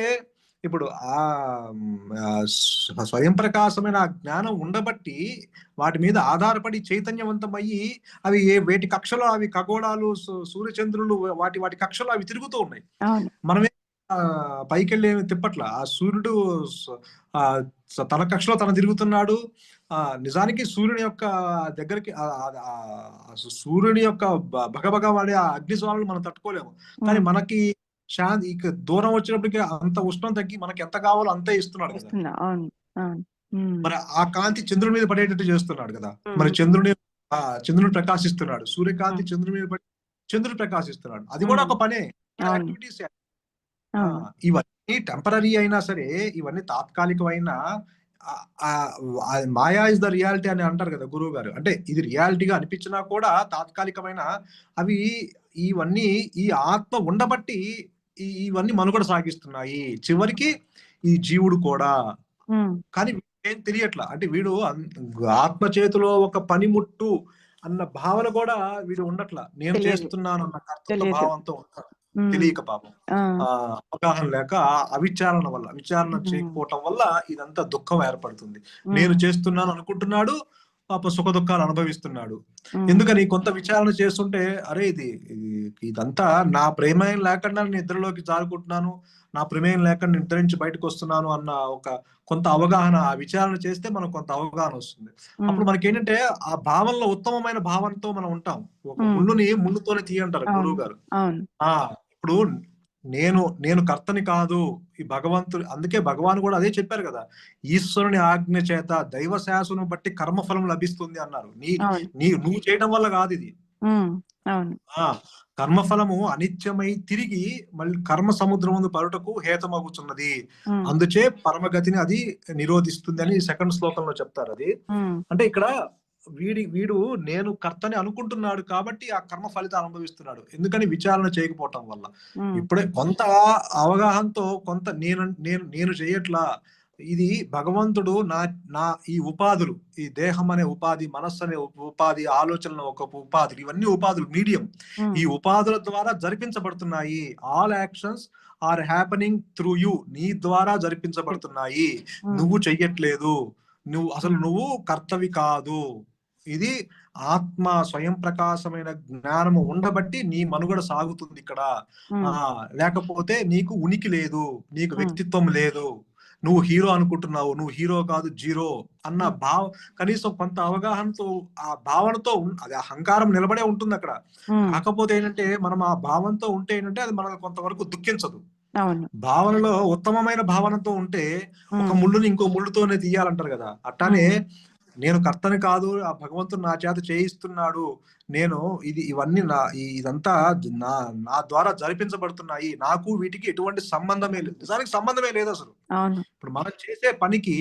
ఇప్పుడు ఆ స్వయం ప్రకాశమైన జ్ఞానం ఉండబట్టి వాటి మీద ఆధారపడి చైతన్యవంతమయ్యి అవి వేటి కక్షలో అవి ఖగోళాలు, సూర్యచంద్రులు వాటి కక్షలో అవి తిరుగుతూ ఉన్నాయి. మనమే పైకెళ్ళి తిప్పట్ల. ఆ సూర్యుడు తన కక్షలో తన తిరుగుతున్నాడు. నిజానికి సూర్యుని యొక్క దగ్గరికి సూర్యుని యొక్క భగభగ వాడే ఆ అగ్నిజ్వాలను మనం తట్టుకోలేము. కానీ మనకి శాంతి ఇక దూరం వచ్చినప్పటికీ అంత ఉష్ణం తగ్గి మనకి ఎంత కావాలో అంతే ఇస్తున్నాడు కదా. మరి ఆ కాంతి చంద్రుడి మీద పడేటట్టు చేస్తున్నాడు కదా. మరి చంద్రుని ప్రకాశిస్తున్నాడు, సూర్యకాంతి చంద్రుడి మీద పడి చంద్రుడు ప్రకాశిస్తున్నాడు. అది కూడా ఒక పనే, యాక్టివిటీస్. ఇవన్నీ టెంపరీ అయినా సరే, ఇవన్నీ తాత్కాలికమైనా మాయా ఇస్ ద రియాలిటీ అని అంటారు కదా గురువు గారు. అంటే ఇది రియాలిటీగా అనిపించినా కూడా తాత్కాలికమైన అవి ఇవన్నీ ఈ ఆత్మ ఉండబట్టి ఇవన్నీ మనుగడ సాగిస్తున్నాయి చివరికి ఈ జీవుడు కూడా. కానీ ఏం తెలియట్లా, అంటే వీడు ఆత్మ చేతిలో ఒక పనిముట్టు అన్న భావన కూడా వీడు ఉండట్లా, నేను చేస్తున్నాను అన్న కర్తృత్వ భావంతో ఉంటాడు. తెలియక పాపం అవగాహన లేక విచారణ చేయకపోవటం వల్ల ఇదంతా దుఃఖం ఏర్పడుతుంది. నేను చేస్తున్నాను అనుకుంటున్నాడు, పాప సుఖ దుఃఖాలు అనుభవిస్తున్నాడు. ఎందుకని కొంత విచారణ చేస్తుంటే అరే ఇదంతా నా ప్రమేయం లేకుండా నేను నిద్రలోకి జారుకుంటున్నాను, నా ప్రమేయం లేకుండా నిద్ర నుంచి బయటకు వస్తున్నాను అన్న ఒక కొంత అవగాహన, ఆ విచారణ చేస్తే మనకు కొంత అవగాహన వస్తుంది. అప్పుడు మనకి ఏంటంటే ఆ భావంలో ఉత్తమమైన భావంతో మనం ఉంటాం. ఒక ముళ్ళుని ముళ్ళుతోనే తీయంటారు గురువు గారు. ఇప్పుడు నేను కర్తని కాదు, ఈ భగవంతుడు, అందుకే భగవాన్ కూడా అదే చెప్పారు కదా, ఈశ్వరుని ఆజ్ఞ చేత దైవ శాసనం బట్టి కర్మఫలం లభిస్తుంది అన్నారు. నువ్వు చేయడం వల్ల కాదు ఇది. కర్మఫలము అనిత్యమై తిరిగి మళ్ళీ కర్మ సముద్రం ముందు పరుటకు హేతమగుచున్నది, అందుచే పరమగతిని అది నిరోధిస్తుంది అని సెకండ్ శ్లోకంలో చెప్తారు. అది అంటే ఇక్కడ వీడు నేను కర్తని అనుకుంటున్నాడు కాబట్టి ఆ కర్మ ఫలితాలు అనుభవిస్తున్నాడు. ఎందుకని విచారణ చేయకపోవటం వల్ల. ఇప్పుడే కొంత అవగాహనతో కొంత నేను చేయట్లా, ఇది భగవంతుడు నా ఈ ఉపాధులు, ఈ దేహం అనే ఉపాధి, మనస్సు అనే ఉపాధి, ఆలోచనలు ఒక ఉపాధి, ఇవన్నీ ఉపాధులు మీడియం. ఈ ఉపాధుల ద్వారా జరిపించబడుతున్నాయి. All actions are happening through you, నీ ద్వారా జరిపించబడుతున్నాయి, నువ్వు చెయ్యట్లేదు, నువ్వు కర్తవి కాదు. ఇది ఆత్మ స్వయం ప్రకాశమైన జ్ఞానము ఉండబట్టి నీ మనుగడ సాగుతుంది ఇక్కడ. లేకపోతే నీకు ఉనికి లేదు, నీకు వ్యక్తిత్వం లేదు, నువ్వు హీరో అనుకుంటున్నావు, నువ్వు హీరో కాదు జీరో అన్న కనీసం కొంత అవగాహనతో ఆ భావనతో అది అహంకారం నిలబడే ఉంటుంది అక్కడ. కాకపోతే ఏంటంటే మనం ఆ భావంతో ఉంటే ఏంటంటే అది మనకు కొంతవరకు దుఃఖించదు. భావనలో ఉత్తమమైన భావనతో ఉంటే ఒక ముళ్ళుని ఇంకో ముళ్ళుతోనే తీయాలంటారు కదా, అట్లానే నేను కర్తని కాదు, ఆ భగవంతుడు నా చేత చేయిస్తున్నాడు, నేను ఇవన్నీ ఇదంతా నా ద్వారా జరిపించబడుతున్నాయి, నాకు వీటికి ఎటువంటి సంబంధమే లేదు. నిజానికి సంబంధమే లేదు అసలు. ఇప్పుడు మనం చేసే పనికి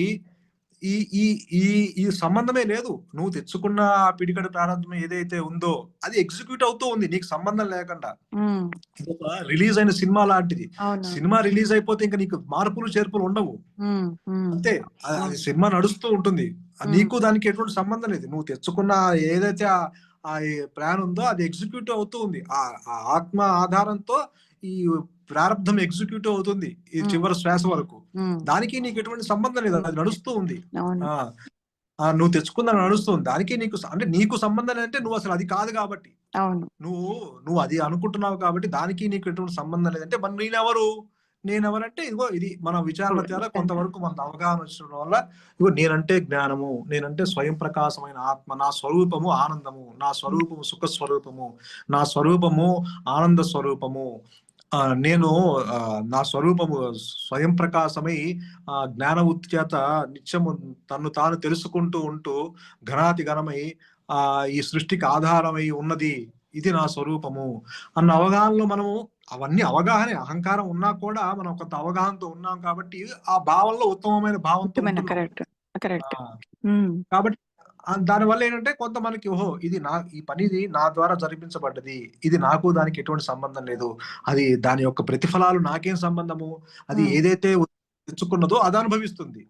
ఈ ఈ ఈ ఈ సంబంధమే లేదు. నువ్వు తెచ్చుకున్న ఆ పిడికడి ప్రారంభం ఏదైతే ఉందో అది ఎగ్జిక్యూట్ అవుతూ ఉంది నీకు సంబంధం లేకుండా. ఇది ఒక రిలీజ్ అయిన సినిమా లాంటిది. సినిమా రిలీజ్ అయిపోతే ఇంకా నీకు మార్పులు చేర్పులు ఉండవు, అంతే. అది సినిమా నడుస్తూ ఉంటుంది, నీకు దానికి ఎటువంటి సంబంధం లేదు. నువ్వు తెచ్చుకున్న ఏదైతే ఆ ప్లాన్ ఉందో అది ఎగ్జిక్యూట్ అవుతూ ఉంది. ఆ ఆత్మ ఆధారంతో ఈ ప్రారంభం ఎగ్జిక్యూట్ అవుతుంది ఈ చివరి శ్వాస వరకు. దానికి నీకు ఎటువంటి సంబంధం లేదు, అది నడుస్తూ ఉంది. నువ్వు తెచ్చుకుందని నడుస్తుంది, దానికి నీకు అంటే నీకు సంబంధం అంటే నువ్వు అసలు అది కాదు కాబట్టి, నువ్వు అది అనుకుంటున్నావు కాబట్టి దానికి నీకు ఎటువంటి సంబంధం లేదంటే మరి నేనెవరంటే ఇదిగో ఇది మన విచారణ ద్వారా కొంతవరకు మన అవగాహన వచ్చడం వల్ల ఇదిగో నేనంటే జ్ఞానము, నేనంటే స్వయం ప్రకాశమైన ఆత్మ, నా స్వరూపము ఆనందము, నా స్వరూపము సుఖ స్వరూపము, నా స్వరూపము ఆనంద స్వరూపము, నేను నా స్వరూపము స్వయం ప్రకాశమై జ్ఞాన ఉత్తి చేత నిత్యము తన్ను తాను తెలుసుకుంటూ ఉంటూ ఘనాతి ఘనమై ఈ సృష్టికి ఆధారమై ఉన్నది, ఇది నా స్వరూపము అన్న అవగాహనలో మనము అవన్నీ అవగాహన అహంకారం ఉన్నా కూడా మనం కొంత అవగాహనతో ఉన్నాం కాబట్టి ఆ భావంలో ఉత్తమమైన భావంతో కాబట్టి దానివల్ల ఏంటంటే కొంత మనకి ఓహో ఇది ఈ పనిది నా ద్వారా జరిపించబడ్డది, ఇది నాకు దానికి ఎటువంటి సంబంధం లేదు, అది దాని యొక్క ప్రతిఫలాలు నాకేం సంబంధము, అది ఏదైతే తెచ్చుకున్నదో అది అనుభవిస్తుంది,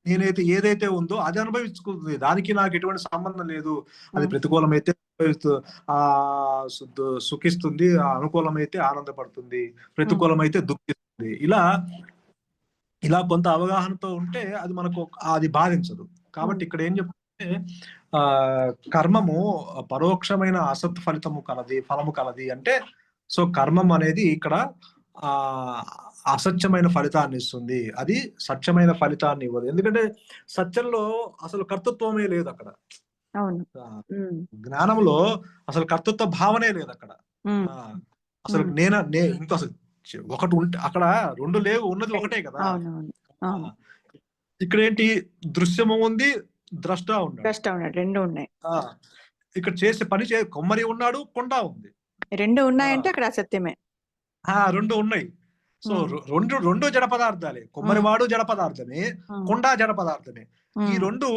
నేనైతే ఏదైతే ఉందో అది అనుభవించుకుంటుంది, దానికి నాకు ఎటువంటి సంబంధం లేదు. అది ప్రతికూలమైతే సుఖిస్తుంది, అనుకూలమైతే ఆనందపడుతుంది, ప్రతికూలమైతే దుఃఖిస్తుంది. ఇలా కొంత అవగాహనతో ఉంటే అది మనకు అది బాధించదు. కాబట్టి ఇక్కడ ఏం చెప్తే కర్మము పరోక్షమైన అసత్ ఫలము కలది అంటే, సో కర్మం అనేది ఇక్కడ అసత్యమైన ఫలితాన్ని ఇస్తుంది, అది సత్యమైన ఫలితాన్ని ఇవ్వదు. ఎందుకంటే సత్యంలో అసలు కర్తృత్వమే లేదు అక్కడ, జ్ఞానంలో అసలు కర్తృత్వ భావనే లేదు అక్కడ. అసలు ఇంకో అసలు ఒకటి ఉంటే అక్కడ రెండు లేవు, ఉన్నది ఒకటే కదా. ఇక్కడ ఏంటి, దృశ్యము ఉంది, ద్రష్ట ఉన్నాడు, రెండు ఉన్నాయి. ఇక్కడ చేసే పని కొమ్మరి ఉన్నాడు, కొండ ఉంది, రెండు ఉన్నాయంటే అక్కడ అసత్యమే. రెండు ఉన్నాయి. సో రెండు జడ పదార్థాలే, కొమ్మరివాడు జడ పదార్థమే, కొండ జడ పదార్థమే. ఈ రెండు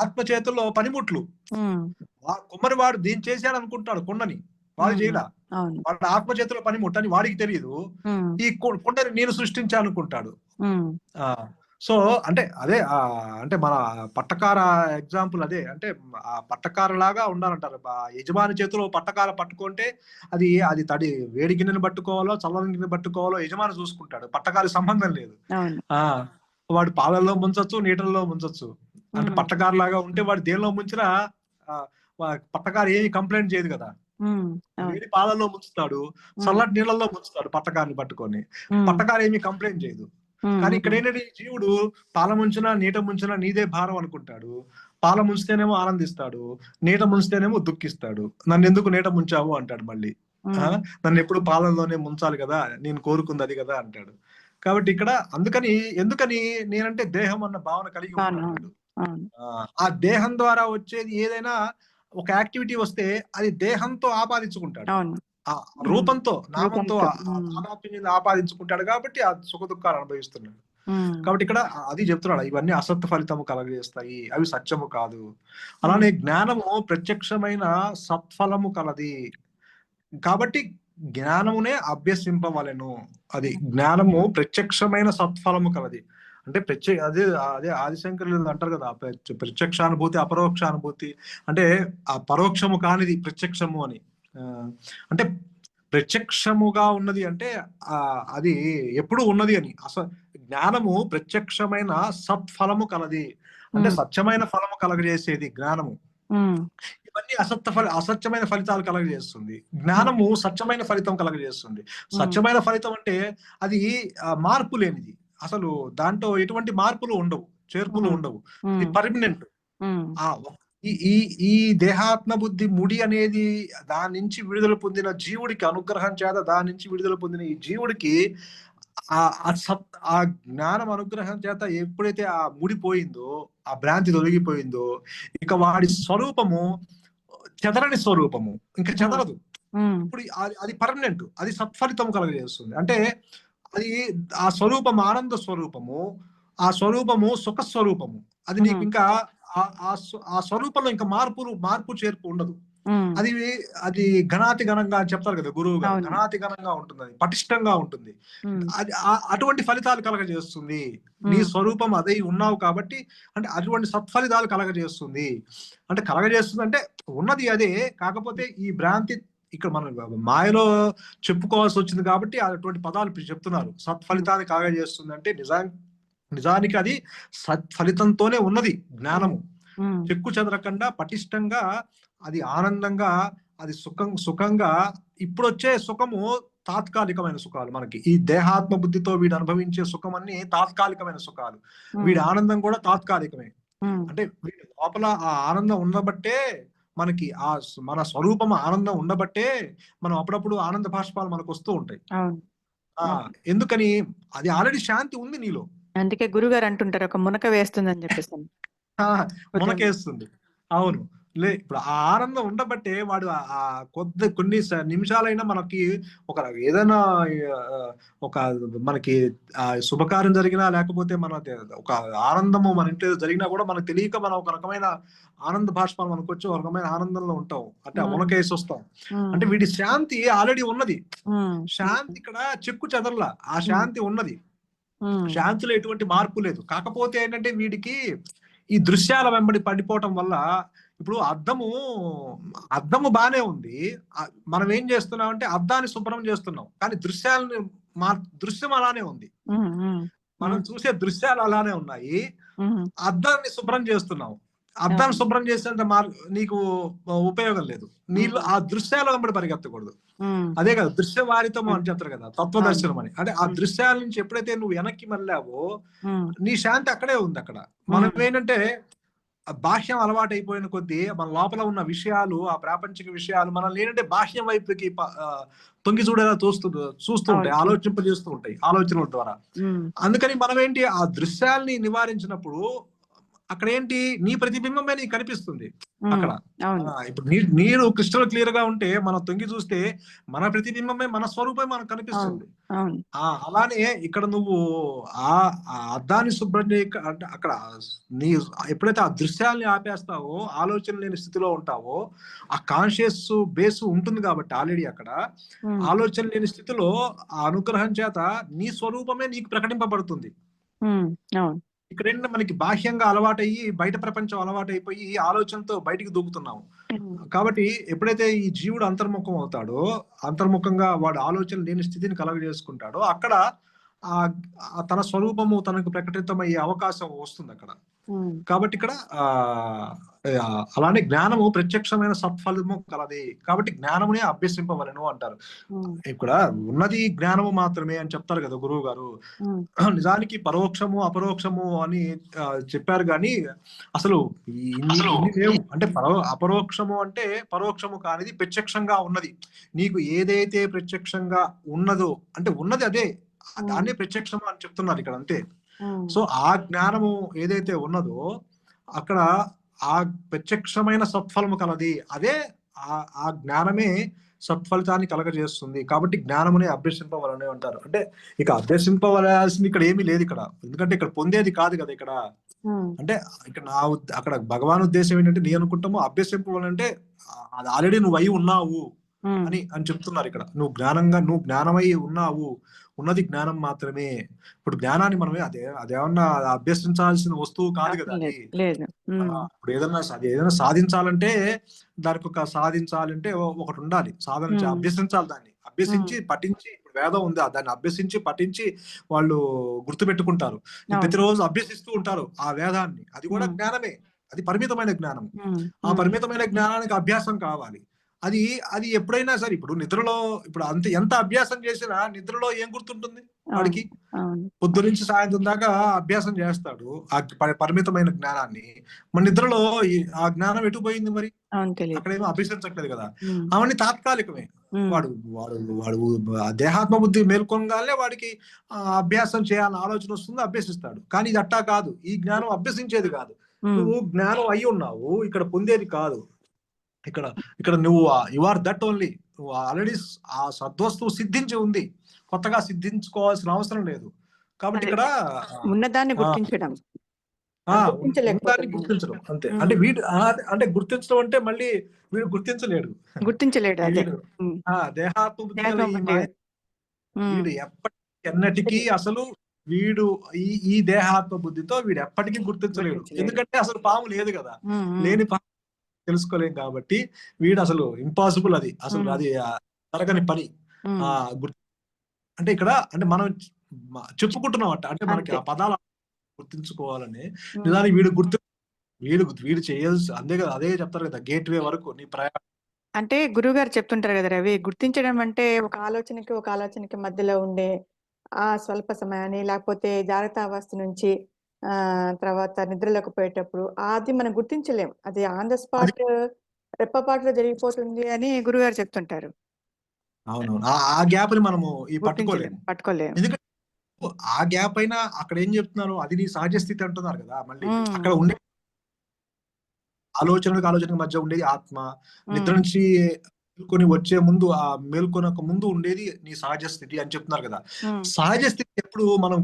ఆత్మ చేతుల్లో పనిముట్లు. కొమ్మరివాడు దీన్ని చేశాడు అనుకుంటాడు, కొండని వాడు చేయలా, వాడు ఆత్మ చేతుల్లో పనిముట్టు అని వాడికి తెలియదు, ఈ కొండని నేను సృష్టించాలనుకుంటాడు. సో అంటే అదే అంటే మన పట్టకార ఎగ్జాంపుల్ అదే, అంటే ఆ పట్టకార లాగా ఉండాలంటారు. యజమాని చేతిలో పట్టకార పట్టుకుంటే అది తడి వేడి గిన్నెను పట్టుకోవాలో చల్లని గిన్నె పట్టుకోవాలో యజమాని చూసుకుంటాడు, పట్టకారి సంబంధం లేదు. వాడు పాలల్లో ముంచొచ్చు, నీటల్లో ముంచొచ్చు. అంటే పట్టకారు లాగా ఉంటే వాడు దేనిలో ముంచినా పట్టకారు ఏమి కంప్లైంట్ చేయదు కదా. వేడి పాలల్లో ముంచుతాడు, చల్లటి నీళ్ళల్లో ముంచుతాడు పట్టకారిని పట్టుకొని, పట్టకారు ఏమి కంప్లైంట్ చేయదు. కానీ ఇక్కడ ఏంటంటే జీవుడు పాల ముంచినా నీట ముంచినా నీదే భారం అనుకుంటాడు, పాల ముంచితేనేమో ఆనందిస్తాడు, నీట ముంచితేనేమో దుఃఖిస్తాడు. నన్ను ఎందుకు నీట ముంచావు అంటాడు మళ్ళీ, నన్ను ఎప్పుడు పాలల్లోనే ముంచాలి కదా, నేను కోరుకుంది అది కదా అంటాడు. కాబట్టి ఇక్కడ ఎందుకని నేనంటే దేహం అన్న భావన కలిగి ఉన్నాడు. ఆ దేహం ద్వారా వచ్చేది ఏదైనా ఒక యాక్టివిటీ వస్తే అది దేహంతో ఆపాదించుకుంటాడు, ఆ రూపంతో నామంతో ఆపాదించుకుంటాడు, కాబట్టి ఆ సుఖ దుఃఖాలు అనుభవిస్తున్నాడు. కాబట్టి ఇక్కడ అది చెప్తున్నాడు, ఇవన్నీ అసత్ ఫలితము కలగజేస్తాయి, అవి సత్యము కాదు. అలానే జ్ఞానము ప్రత్యక్షమైన సత్ఫలము కలది, కాబట్టి జ్ఞానమునే అభ్యసింపవలెను. అది జ్ఞానము ప్రత్యక్షమైన సత్ఫలము కలది అంటే అదే ఆదిశంకరులు అంటారు కదా, ప్రత్యక్షానుభూతి అపరోక్షానుభూతి, అంటే ఆ పరోక్షము కానిది ప్రత్యక్షము అని. అంటే ప్రత్యక్షముగా ఉన్నది అంటే అది ఎప్పుడు ఉన్నది అని. జ్ఞానము ప్రత్యక్షమైన సత్ఫలము కలది అంటే సత్యమైన ఫలము కలగజేసేది జ్ఞానము. ఉమ్, ఇవన్నీ అసత్యమైన ఫలితాలు కలగజేస్తుంది. జ్ఞానము సత్యమైన ఫలితం కలగజేస్తుంది. సత్యమైన ఫలితం అంటే అది మార్పు లేనిది. అసలు దాంట్లో ఎటువంటి మార్పులు ఉండవు, చేర్పులు ఉండవు. ఇది పర్మనెంట్. ఆ ఈ ఈ ఈ దేహాత్మ బుద్ధి ముడి అనేది దాని నుంచి విడుదల పొందిన జీవుడికి, అనుగ్రహం చేత దాని నుంచి విడుదల పొందిన ఈ జీవుడికి ఆ జ్ఞానం అనుగ్రహం చేత ఎప్పుడైతే ఆ ముడిపోయిందో, ఆ భ్రాంతి తొలగిపోయిందో, ఇక వాడి స్వరూపము చెదరని స్వరూపము, ఇంకా చెదరదు. ఇప్పుడు అది పర్మనెంట్, అది సత్ఫలితం కలగజేస్తుంది. అంటే అది ఆ స్వరూపం ఆనంద స్వరూపము, ఆ స్వరూపము సుఖ స్వరూపము. అది నీకు ఇంకా ఆ స్వరూపంలో ఇంకా మార్పు చేర్పు ఉండదు. అది అది ఘనాతి ఘనంగా అని చెప్తారు కదా గురువు గారు. ఘనాతి ఘనంగా ఉంటుంది, అది పటిష్టంగా ఉంటుంది. అది అటువంటి ఫలితాలు కలగజేస్తుంది. నీ స్వరూపం అదే ఉన్నావు కాబట్టి, అంటే అటువంటి సత్ఫలితాలు కలగజేస్తుంది. అంటే కలగజేస్తుంది అంటే ఉన్నది అదే, కాకపోతే ఈ భ్రాంతి ఇక్కడ మనం మాయలో చెప్పుకోవాల్సి వచ్చింది కాబట్టి అటువంటి పదాలు చెప్తున్నారు. సత్ఫలితాన్ని కలగజేస్తుంది అంటే నిజానికి అది సత్ఫలితంతోనే ఉన్నది జ్ఞానము. చెక్కు చెదరకుండా పటిష్టంగా, అది ఆనందంగా, అది సుఖంగా. ఇప్పుడు వచ్చే సుఖము తాత్కాలికమైన సుఖాలు. మనకి ఈ దేహాత్మ బుద్ధితో వీడు అనుభవించే సుఖం అన్ని తాత్కాలికమైన సుఖాలు. వీడి ఆనందం కూడా తాత్కాలికమే. అంటే వీడి లోపల ఆ ఆనందం ఉండబట్టే మనకి మన స్వరూపం ఆనందం ఉండబట్టే మనం అప్పుడప్పుడు ఆనంద భాష్పాలు మనకు వస్తూ ఉంటాయి. ఎందుకని? అది ఆల్రెడీ శాంతి ఉంది నీలో. అందుకే గురుగారు అంటుంటారు ఒక మునక వేస్తుంది అని చెప్పేసి. మునకేస్తుంది. అవును. ఇప్పుడు ఆ ఆనందం ఉండబట్టే వాడు కొన్ని నిమిషాలైనా మనకి ఏదైనా ఒక మనకి శుభకార్యం జరిగినా, లేకపోతే మన ఒక ఆనందము మన ఇంట్లో జరిగినా కూడా మనకు తెలియక మనం ఒక రకమైన ఆనంద భాష్పాలు మనకు వచ్చి ఒక రకమైన ఆనందంలో ఉంటాం. అంటే మునకేసి వస్తాం. అంటే వీడి శాంతి ఆల్రెడీ ఉన్నది. శాంతి ఇక్కడ చెక్కు చెదరలా, ఆ శాంతి ఉన్నది. శాంతిలో ఎటువంటి మార్పు లేదు. కాకపోతే ఏంటంటే వీడికి ఈ దృశ్యాల వెంబడి పడిపోవటం వల్ల, ఇప్పుడు అద్దము బానే ఉంది. మనం ఏం చేస్తున్నాం అంటే అద్దాన్ని శుభ్రం చేస్తున్నాం, కానీ దృశ్యం అలానే ఉంది. మనం చూసే దృశ్యాలు అలానే ఉన్నాయి. అద్దాన్ని శుభ్రం చేస్తున్నాం. అద్దాన్ని శుభ్రం చేసేంత నీకు ఉపయోగం లేదు. నీళ్ళు ఆ దృశ్యాల వెంబడి పరిగెత్తకూడదు. అదే కదా దృశ్యవారితము అని చెప్తారు కదా, తత్వదర్శనం అని. అంటే ఆ దృశ్యాల నుంచి ఎప్పుడైతే నువ్వు వెనక్కి మళ్ళావో నీ శాంతి అక్కడే ఉంది. అక్కడ మనం ఏంటంటే బాహ్యం అలవాటు అయిపోయిన కొద్దీ మన లోపల ఉన్న విషయాలు, ఆ ప్రాపంచిక విషయాలు మనల్ని ఏంటంటే బాహ్యం వైపుకి తొంగి చూడేలా చూస్తూ ఉంటాయి, ఆలోచింపజేస్తూ ఉంటాయి ఆలోచనల ద్వారా. అందుకని మనం ఏంటి ఆ దృశ్యాల్ని నివారించినప్పుడు అక్కడ ఏంటి, నీ ప్రతిబింబమే నీకు కనిపిస్తుంది. అక్కడ ఇప్పుడు నీరు క్రిస్టల్ క్లియర్ గా ఉంటే మనం తొంగి చూస్తే మన ప్రతిబింబమే, మన స్వరూపమే మనకు కనిపిస్తుంది. అలానే ఇక్కడ నువ్వు ఆ అద్దాన్ని శుభ్రం అంటే అక్కడ నీ ఎప్పుడైతే ఆ దృశ్యాల్ని ఆపేస్తావో, ఆలోచన లేని స్థితిలో ఉంటావో, ఆ కాన్షియస్ బేస్ ఉంటుంది కాబట్టి ఆల్రెడీ అక్కడ ఆలోచన లేని స్థితిలో ఆ అనుగ్రహం చేత నీ స్వరూపమే నీకు ప్రకటింపబడుతుంది. ఇక్కడ ఏంటంటే మనకి బాహ్యంగా అలవాటయ్యి, బయట ప్రపంచం అలవాటైపోయి ఆలోచనతో బయటికి దూకుతున్నాము. కాబట్టి ఎప్పుడైతే ఈ జీవుడు అంతర్ముఖం అవుతాడో, అంతర్ముఖంగా వాడు ఆలోచన లేని స్థితిని కలగజేసుకుంటాడో, అక్కడ తన స్వరూపము తనకు ప్రకటితమయ్యే అవకాశం వస్తుంది అక్కడ. కాబట్టి ఇక్కడ అలానే జ్ఞానము ప్రత్యక్షమైన సత్ఫలము కలది. కాబట్టి జ్ఞానమునే అభ్యసింపవలను అంటారు. ఇక్కడ ఉన్నది జ్ఞానము మాత్రమే అని చెప్తారు కదా గురువు గారు. నిజానికి పరోక్షము అపరోక్షము అని చెప్పారు, కానీ అసలు ఇన్ని లేవు. అంటే అపరోక్షము అంటే పరోక్షము కానిది ప్రత్యక్షంగా ఉన్నది. నీకు ఏదైతే ప్రత్యక్షంగా ఉన్నదో, అంటే ఉన్నది అదే, దాన్నే ప్రత్యక్షము అని చెప్తున్నారు ఇక్కడ, అంతే. సో ఆ జ్ఞానము ఏదైతే ఉన్నదో అక్కడ ఆ ప్రత్యక్షమైన సత్ఫలము కలది. అదే ఆ జ్ఞానమే సత్ఫలితాన్ని కలగజేస్తుంది. కాబట్టి జ్ఞానమునే అభ్యసింపవలని అంటారు. అంటే ఇక అభ్యసింపవలసింది ఇక్కడ ఏమీ లేదు ఇక్కడ, ఎందుకంటే ఇక్కడ పొందేది కాదు కదా ఇక్కడ. అంటే ఇక్కడ అక్కడ భగవాన్ ఉద్దేశం ఏంటంటే, నీ అనుకుంటాము అభ్యసింపవాలంటే అది ఆల్రెడీ నువ్వు అయి ఉన్నావు అని చెప్తున్నారు ఇక్కడ. నువ్వు జ్ఞానమై ఉన్నావు, ఉన్నది జ్ఞానం మాత్రమే. ఇప్పుడు జ్ఞానాన్ని మనమే అదేమన్నా అభ్యసించాల్సిన వస్తువు కాదు కదా అది. ఇప్పుడు ఏదైనా సాధించాలంటే దానికి సాధించాలంటే ఒకటి ఉండాలి, సాధన అభ్యసించాలి, దాన్ని అభ్యసించి పఠించి. ఇప్పుడు వేదం ఉంది, దాన్ని అభ్యసించి పఠించి వాళ్ళు గుర్తుపెట్టుకుంటారు, అవును. ప్రతిరోజు అభ్యసిస్తూ ఉంటారు ఆ వేదాన్ని. అది కూడా జ్ఞానమే, అది పరిమితమైన జ్ఞానం. ఆ పరిమితమైన జ్ఞానానికి అభ్యాసం కావాలి. అది అది ఎప్పుడైనా సరే, ఇప్పుడు నిద్రలో ఇప్పుడు ఎంత అభ్యాసం చేసినా నిద్రలో ఏం గుర్తుంటుంది వాడికి? పొద్దు నుంచి సాయంత్రం దాకా అభ్యాసం చేస్తాడు ఆ పరిమితమైన జ్ఞానాన్ని. మన నిద్రలో ఆ జ్ఞానం ఎటు పోయింది మరి? అక్కడేమో అభ్యసించట్లేదు కదా. అవన్నీ తాత్కాలికమే. వాడు వాడు వాడు దేహాత్మ బుద్ధి మేల్కొనగానే వాడికి అభ్యాసం చేయాలని ఆలోచన వస్తుంది, అభ్యసిస్తాడు. కానీ ఇది అట్టా కాదు. ఈ జ్ఞానం అభ్యసించేది కాదు. నువ్వు జ్ఞానం అయి ఉన్నావు, ఇక్కడ పొందేది కాదు. ఇక్కడ ఇక్కడ నువ్వు యు ఆర్ దట్ ఓన్లీ. నువ్వు ఆల్రెడీ ఆ సద్వస్తువు సిద్ధించి ఉంది, కొత్తగా సిద్ధించుకోవాల్సిన అవసరం లేదు. కాబట్టి ఇక్కడ ఉన్నదాన్ని గుర్తించడం, ఉన్నదాన్ని గుర్తించడం అంతే. అంటే వీడు అంటే గుర్తించడం అంటే మళ్ళీ వీడు గుర్తించలేడు. దేహాత్మ వీడు ఎన్నటికీ అసలు వీడు ఈ దేహాత్మ బుద్ధితో వీడు ఎప్పటికీ గుర్తించలేడు. ఎందుకంటే అసలు పాము లేదు కదా, లేని పాము తెలుసుకోలేం కాబట్టి వీడు అసలు ఇంపాసిబుల్. అది అసలు అది జరగని పని. అంటే ఇక్కడ అంటే మనం చెప్పుకుంటున్నాం అంటే మనకి ఆ పదాలు గుర్తించుకోవాలని. నిజానికి వీడు చేయాల్సి అంతే కదా, అదే చెప్తారు కదా, గేట్ వే వరకు నీ ప్రయాణం. అంటే గురువు గారు చెప్తుంటారు కదా రవి, గుర్తించడం అంటే ఒక ఆలోచనకి మధ్యలో ఉండే ఆ స్వల్ప సమయాన్ని, లేకపోతే జాగ్రత్త అవస్థ నుంచి తర్వాత నిద్రలోకి పోయేటప్పుడు అది మనం గుర్తించలేం. అది ఆన్ ద స్పాట్ రెప్పపాటులో జరిగిపోతుంది అని గురుగారు చెప్తుంటారు. అవును, ఆ గ్యాప్ ని మనము పట్టుకోలేము. ఎందుకంటే ఆ గ్యాప్ అయినా అక్కడ ఏం చెప్తున్నారు, అది నీ సహజ స్థితి అంటున్నారు కదా. మళ్ళీ అక్కడ ఉండే ఆలోచనకి మధ్య ఉండేది ఆత్మ. నిద్ర నుంచి మేల్కొని వచ్చే ముందు, ఆ మేల్కొనక ముందు ఉండేది నీ సహజ స్థితి అని చెప్తున్నారు కదా. సహజ స్థితి ఎప్పుడు మనం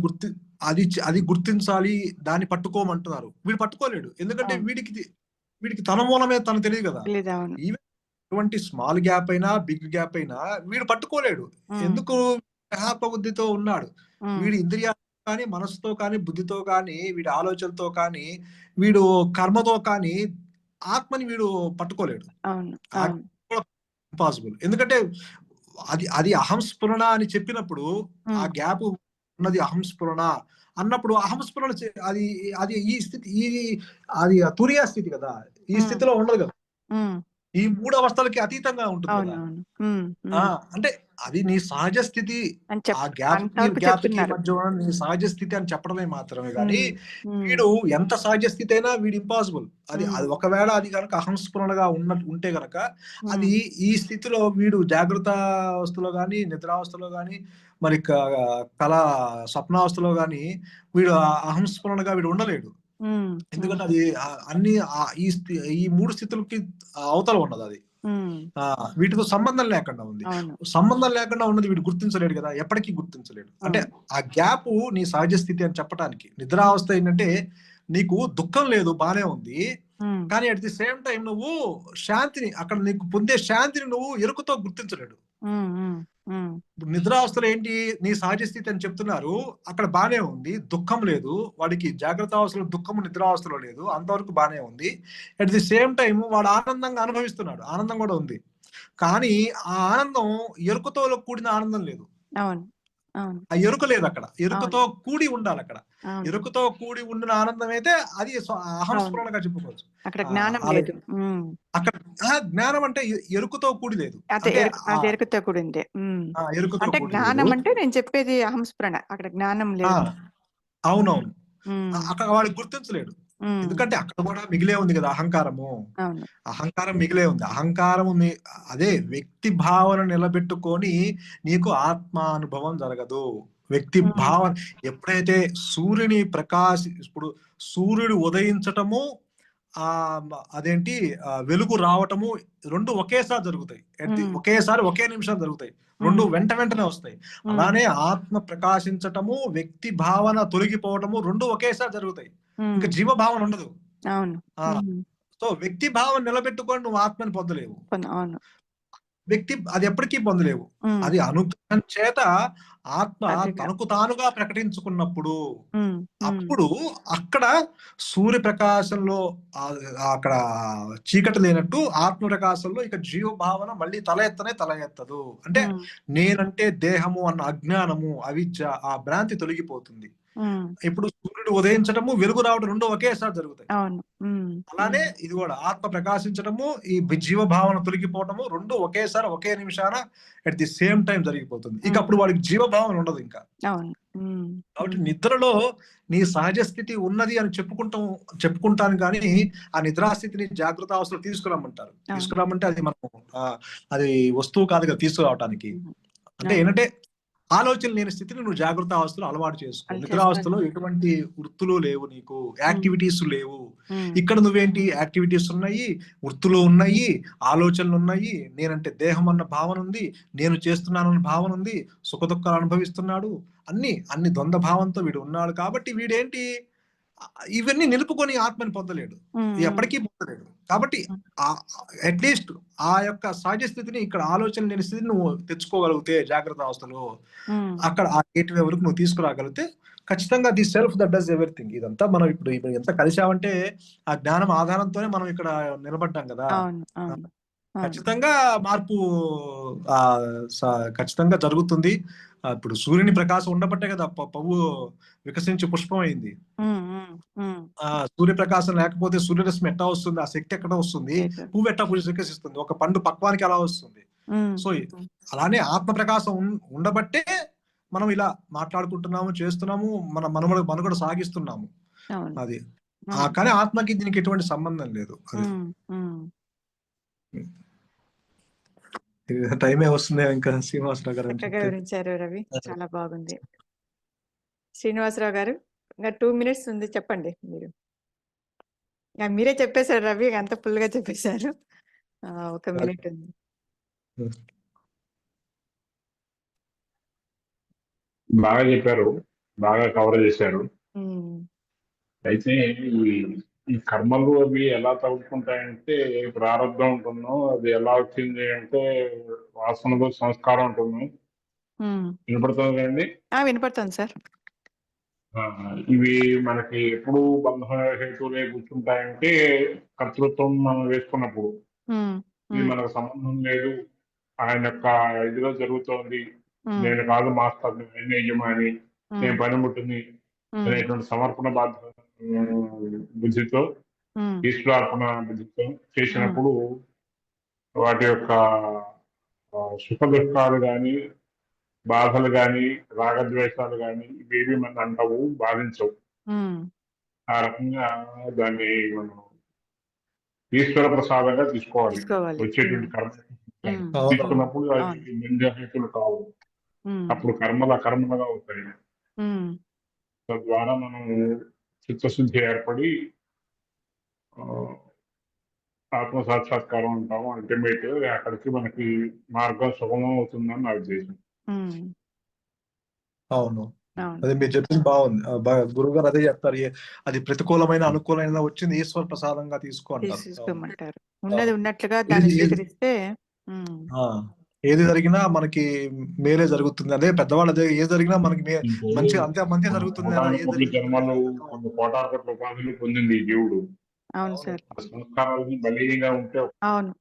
అది గుర్తించాలి, దాన్ని పట్టుకోమంటున్నారు. వీడు పట్టుకోలేడు, ఎందుకంటే వీడికి తన మూలమే తను తెలియదు కదా. ఈవెన్ ఎటువంటి స్మాల్ గ్యాప్ అయినా బిగ్ గ్యాప్ అయినా వీడు పట్టుకోలేడు. ఎందుకు? ఆత్మ బుద్ధితో ఉన్నాడు. వీడి ఇంద్రియాలు కానీ, మనసుతో కానీ, బుద్ధితో కానీ, వీడి ఆలోచనతో కానీ, వీడు కర్మతో కానీ ఆత్మని వీడు పట్టుకోలేడు. ఇంపాసిబుల్. ఎందుకంటే అది అహంస్ఫురణ అని చెప్పినప్పుడు, ఆ గ్యాప్ ఉన్నది అహంస్ఫురణ అన్నప్పుడు, అహంస్ఫురణ అది అది ఈ స్థితి, అది తురియా స్థితి కదా. ఈ స్థితిలో ఉండదు కదా. ఈ 3 అవస్థలకి అతీతంగా ఉంటుంది కదా. అంటే అది నీ సహజ స్థితి. ఆ గ్యాప్ మధ్య నీ సహజ స్థితి అని చెప్పడమే మాత్రమే కానీ వీడు ఎంత సహజ స్థితి అయినా వీడు ఇంపాసిబుల్. అది ఒకవేళ అది కనుక అహంస్ఫురణగా ఉంటే గనక అది ఈ స్థితిలో వీడు జాగ్రత్త అవస్థలో గాని, నిద్రావస్థలో గాని, మరి స్వప్నావస్థలో గాని వీడు అహంస్ఫురణగా వీడు ఉండలేడు. ఎందుకంటే అది అన్ని ఈ 3 స్థితులకి అవతల ఉన్నది. అది వీటితో సంబంధం లేకుండా ఉంది. సంబంధం లేకుండా ఉన్నది వీడు గుర్తించలేడు కదా, ఎప్పటికీ గుర్తించలేడు. అంటే ఆ గ్యాప్ నీ సహజ స్థితి అని చెప్పడానికి. నిద్రావస్థ ఏంటంటే నీకు దుఃఖం లేదు, బానే ఉంది, కానీ అట్ ది సేమ్ టైం నువ్వు శాంతిని, అక్కడ నీకు పొందే శాంతిని నువ్వు ఎరుకతో గుర్తించలేడు. నిద్రావస్థలో ఏంటి, నీ సహజ స్థితి అని చెప్తున్నారు, అక్కడ బానే ఉంది, దుఃఖం లేదు. వాడికి జాగ్రత్త అవస్థలో దుఃఖము నిద్రావస్థలో లేదు, అంతవరకు బానే ఉంది. అట్ ది సేమ్ టైం వాడు ఆనందంగా అనుభవిస్తున్నాడు, ఆనందం కూడా ఉంది. కానీ ఆ ఆనందం ఎరుకతో కూడిన ఆనందం లేదు. ఆ ఎరుక లేదు అక్కడ. ఎరుకతో కూడి ఉండాలి అక్కడ. ఎరుకతో కూడి ఉండిన ఆనందం అయితే అది అహంస్ఫురణగా చెప్పుకోవచ్చు. అక్కడ జ్ఞానం అంటే ఎరుకతో కూడి లేదు. ఎరుకతో కూడిందే. అంటే జ్ఞానం అంటే నేను చెప్పేది అహంస్ఫురణ, అక్కడ జ్ఞానం లేదు. అవునవును, అక్కడ వాడికి గుర్తించలేడు. ఎందుకంటే అక్కడ కూడా మిగిలే ఉంది కదా అహంకారము. అహంకారం మిగిలే ఉంది. అహంకారము అదే వ్యక్తి భావన నిలబెట్టుకొని నీకు ఆత్మానుభవం జరగదు. వ్యక్తి భావన ఎప్పుడైతే సూర్యుని ఇప్పుడు సూర్యుడు ఉదయించటము, అదేంటి వెలుగు రావటము రెండు ఒకేసారి జరుగుతాయి. ఒకేసారి ఒకే నిమిషం జరుగుతాయి. రెండు వెంటనే వస్తాయి. అలానే ఆత్మ ప్రకాశించటము, వ్యక్తి భావన తొలగిపోవటము రెండు ఒకేసారి జరుగుతాయి. ఇంకా జీవ భావన ఉండదు. సో వ్యక్తి భావన నిలబెట్టుకొని నువ్వు ఆత్మని పొందలేవు. వ్యక్తి అది ఎప్పటికీ పొందలేవు. ఉమ్, అది అనుగ్రహం చేత ఆత్మ అదిగా. తనకు తానుగా ప్రకటించుకున్నప్పుడు ఉమ్, ఉమ్, అప్పుడు అక్కడ సూర్యప్రకాశంలో అక్కడ చీకటి లేనట్టు ఆత్మ ప్రకాశంలో ఇక జీవభావన మళ్ళీ తల ఎత్తదు. అంటే ఉమ్, నేనంటే దేహము అన్న అజ్ఞానము, అవిద్య, ఆ భ్రాంతి తొలగిపోతుంది. ఉమ్, ఇప్పుడు సూర్యుడు ఉదయించడము, వెలుగు రావడం రెండు ఒకేసారి జరుగుతాయి. అవును. ఉమ్, అలానే ఉమ్, ఇది కూడా ఆత్మ ప్రకాశించడము, ఈ జీవభావన తొలగిపోవటము రెండు ఒకేసారి ఒకే నిమిషాన అట్ ది సేమ్ టైం జరిగిపోతుంది. ఇక ఉమ్, అప్పుడు వాడికి జీవభావన ఉండదు ఇంకా. అవును. ఉమ్, కాబట్టి ఉమ్, నిద్రలో నీ సహజ స్థితి ఉన్నది అని చెప్పుకుంటాను కానీ ఆ నిద్రాస్థితిని జాగృత అవస్థలో తీసుకురమ్మంటారు. అవును. తీసుకురమ్మంటే అది మనం అది వస్తువు కాదు కదా తీసుకురావటానికి. ఉమ్, అంటే అవును. ఏంటంటే ఆలోచన లేని స్థితిని నువ్వు జాగృత అవస్థలో అలవాటు చేసుకో. అది నిద్రావస్థలో చేస్తాను. ఎటువంటి వృత్తులు లేవు, నీకు ఉమ్, యాక్టివిటీస్ లేవు. ఉమ్, ఇక్కడ నువ్వేంటి, యాక్టివిటీస్ ఉన్నాయి, వృత్తులు ఉన్నాయి, ఆలోచనలు ఉన్నాయి, నేనంటే దేహం అన్న భావన ఉంది, నేను చేస్తున్నానన్న భావన ఉంది, సుఖ దుఃఖాలు అనుభవిస్తున్నాడు, అన్ని ద్వంద్వ భావంతో వీడు ఉన్నాడు. కాబట్టి వీడేంటి, ఇవన్నీ నిలుపుకొని ఆత్మని పొందలేడు, ఉమ్, ఎప్పటికీ పొందలేడు. కాబట్టి ఉమ్, అట్లీస్ట్ ఆ యొక్క సహజ స్థితిని, ఇక్కడ ఆలోచన లేని స్థితిని నువ్వు తెచ్చుకోగలిగితే జాగ్రత్త అవస్థలో, ఉమ్, అక్కడ ఆ గేట్వే వరకు నువ్వు తీసుకురాగలిగితే ఖచ్చితంగా the self that does everything. ఇదంతా మనం ఇప్పుడు ఎంత కలిసామంటే ఆ జ్ఞానం ఆధారంతోనే మనం ఇక్కడ నిలబడ్డాం కదా. అవును. అవును. అవును. ఖచ్చితంగా మార్పు ఆ ఖచ్చితంగా జరుగుతుంది. ఇప్పుడు సూర్యుని ప్రకాశం ఉండబట్టే కదా పువ్వు వికసించి పుష్పం అయింది. ఉమ్, ఉమ్, ఉమ్, సూర్యప్రకాశం లేకపోతే సూర్యరశ్మి ఎట్టా వస్తుంది, ఆ శక్తి ఎక్కడ వస్తుంది, లేదు. పువ్వు ఎట్టా వికసిస్తుంది, ఒక పండు పక్వానికి ఎలా వస్తుంది. ఉమ్, సో ఉమ్, అలానే ఆత్మ ప్రకాశం ఉండబట్టే మనం ఇలా మాట్లాడుకుంటున్నాము, చేస్తున్నాము, మన మనుగడ సాగిస్తున్నాము. అవును. అది ఉమ్, కానీ ఆత్మకి దీనికి ఎటువంటి సంబంధం లేదు. అది ఉమ్, ఉమ్. టైమే వస్తుంది ఇంకా. శ్రీనివాసరావు గారు అని చక్కగా చెప్తే వివరించారు రవి, చాలా బాగుంది. శ్రీనివాసరావు గారు, ఇంకా 2 minutes ఉంది, చెప్పండి మీరు. మీరే చెప్పేశారు రవి, అంత ఫుల్ గా చెప్పేశారు. 1 minute ఉంది. బాగా చెప్పారు, బాగా కవర్ చేశారు. ఉమ్, అయితే ఈ కర్మలు అవి ఎలా తగులుకుంటాయంటే, ప్రారంధం ఉంటుందో అది ఎలా వచ్చింది అంటే వాసనలు, సంస్కారం ఉంటుంది. ఉమ్. వినపడుతుంది కదండి. వినపడుతుంది సార్. ఇవి మనకి ఎప్పుడు బంధ హేతువులే కూర్చుంటాయంటే కర్తృత్వం మనం వేసుకున్నప్పుడు. ఉమ్, ఇది ఉమ్, మనకు సంబంధం లేదు, ఆయన యొక్క ఇదిలో జరుగుతోంది, ఉమ్, నేను కాదు మాస్టర్, నేను యజమాని, నేను ఉమ్, పనిముట్టుని ఉమ్, అనేటువంటి సమర్పణ బాధ్యత బుద్ధితో, ఉమ్, ఈశ్వరార్పణ బుద్ధితో ఉమ్, చేసినప్పుడు వాటి యొక్క సుఖ దుఃఖాలు కానీ, బాధలు కానీ, రాగద్వేషాలు కానీ ఇవేవి మన అంటవు, బాధించవు. ఉమ్. ఆ రకంగా దాన్ని మనం ఈశ్వర ప్రసాదంగా తీసుకోవాలి. తీసుకోవాలి. వచ్చేటువంటి కర్మ ఉమ్, తీసుకున్నప్పుడు అవును. అవి నిందహేతులు కావు. ఉమ్, అప్పుడు కర్మలు అకర్మలుగా అవుతాయి. ఉమ్, తద్వారా మనం చిత్తశుద్ధి ఏర్పడి ఆ, ఆత్మ సాక్షాత్కారం ఉంటాము. అల్టిమేట్ అక్కడికి మనకి మార్గం సుగమం అవుతుందని నా ఉద్దేశం. ఉమ్, అవును, అవును. అదే మీరు చెప్పింది బాగుంది. గురువు గారు అదే చెప్తారు, అది ప్రతికూలమైన అనుకూలమైన వచ్చింది ఈశ్వర ప్రసాదంగా తీసుకో అంటారు. తీసుకోమంటారు. ఉన్నది ఉన్నట్లుగా ఏది దాన్ని ఏది స్వీకరిస్తే. ఉమ్, ఆ, ఏది జరిగినా మనకి మేలే జరుగుతుంది. అదే పెద్దవాళ్ళు అదే, ఏది జరిగినా మనకి మంచి మంచి జరుగుతుంది అలా కోటాను ఏది కోట్ల జరిగినా జన్మలు, కొన్ని కోటాను కోట్ల ఉపాధులు పొందింది ఈ జీవుడు. అవును సార్. ఆ సంస్కారాలని బలీయంగా ఉంటే అవును.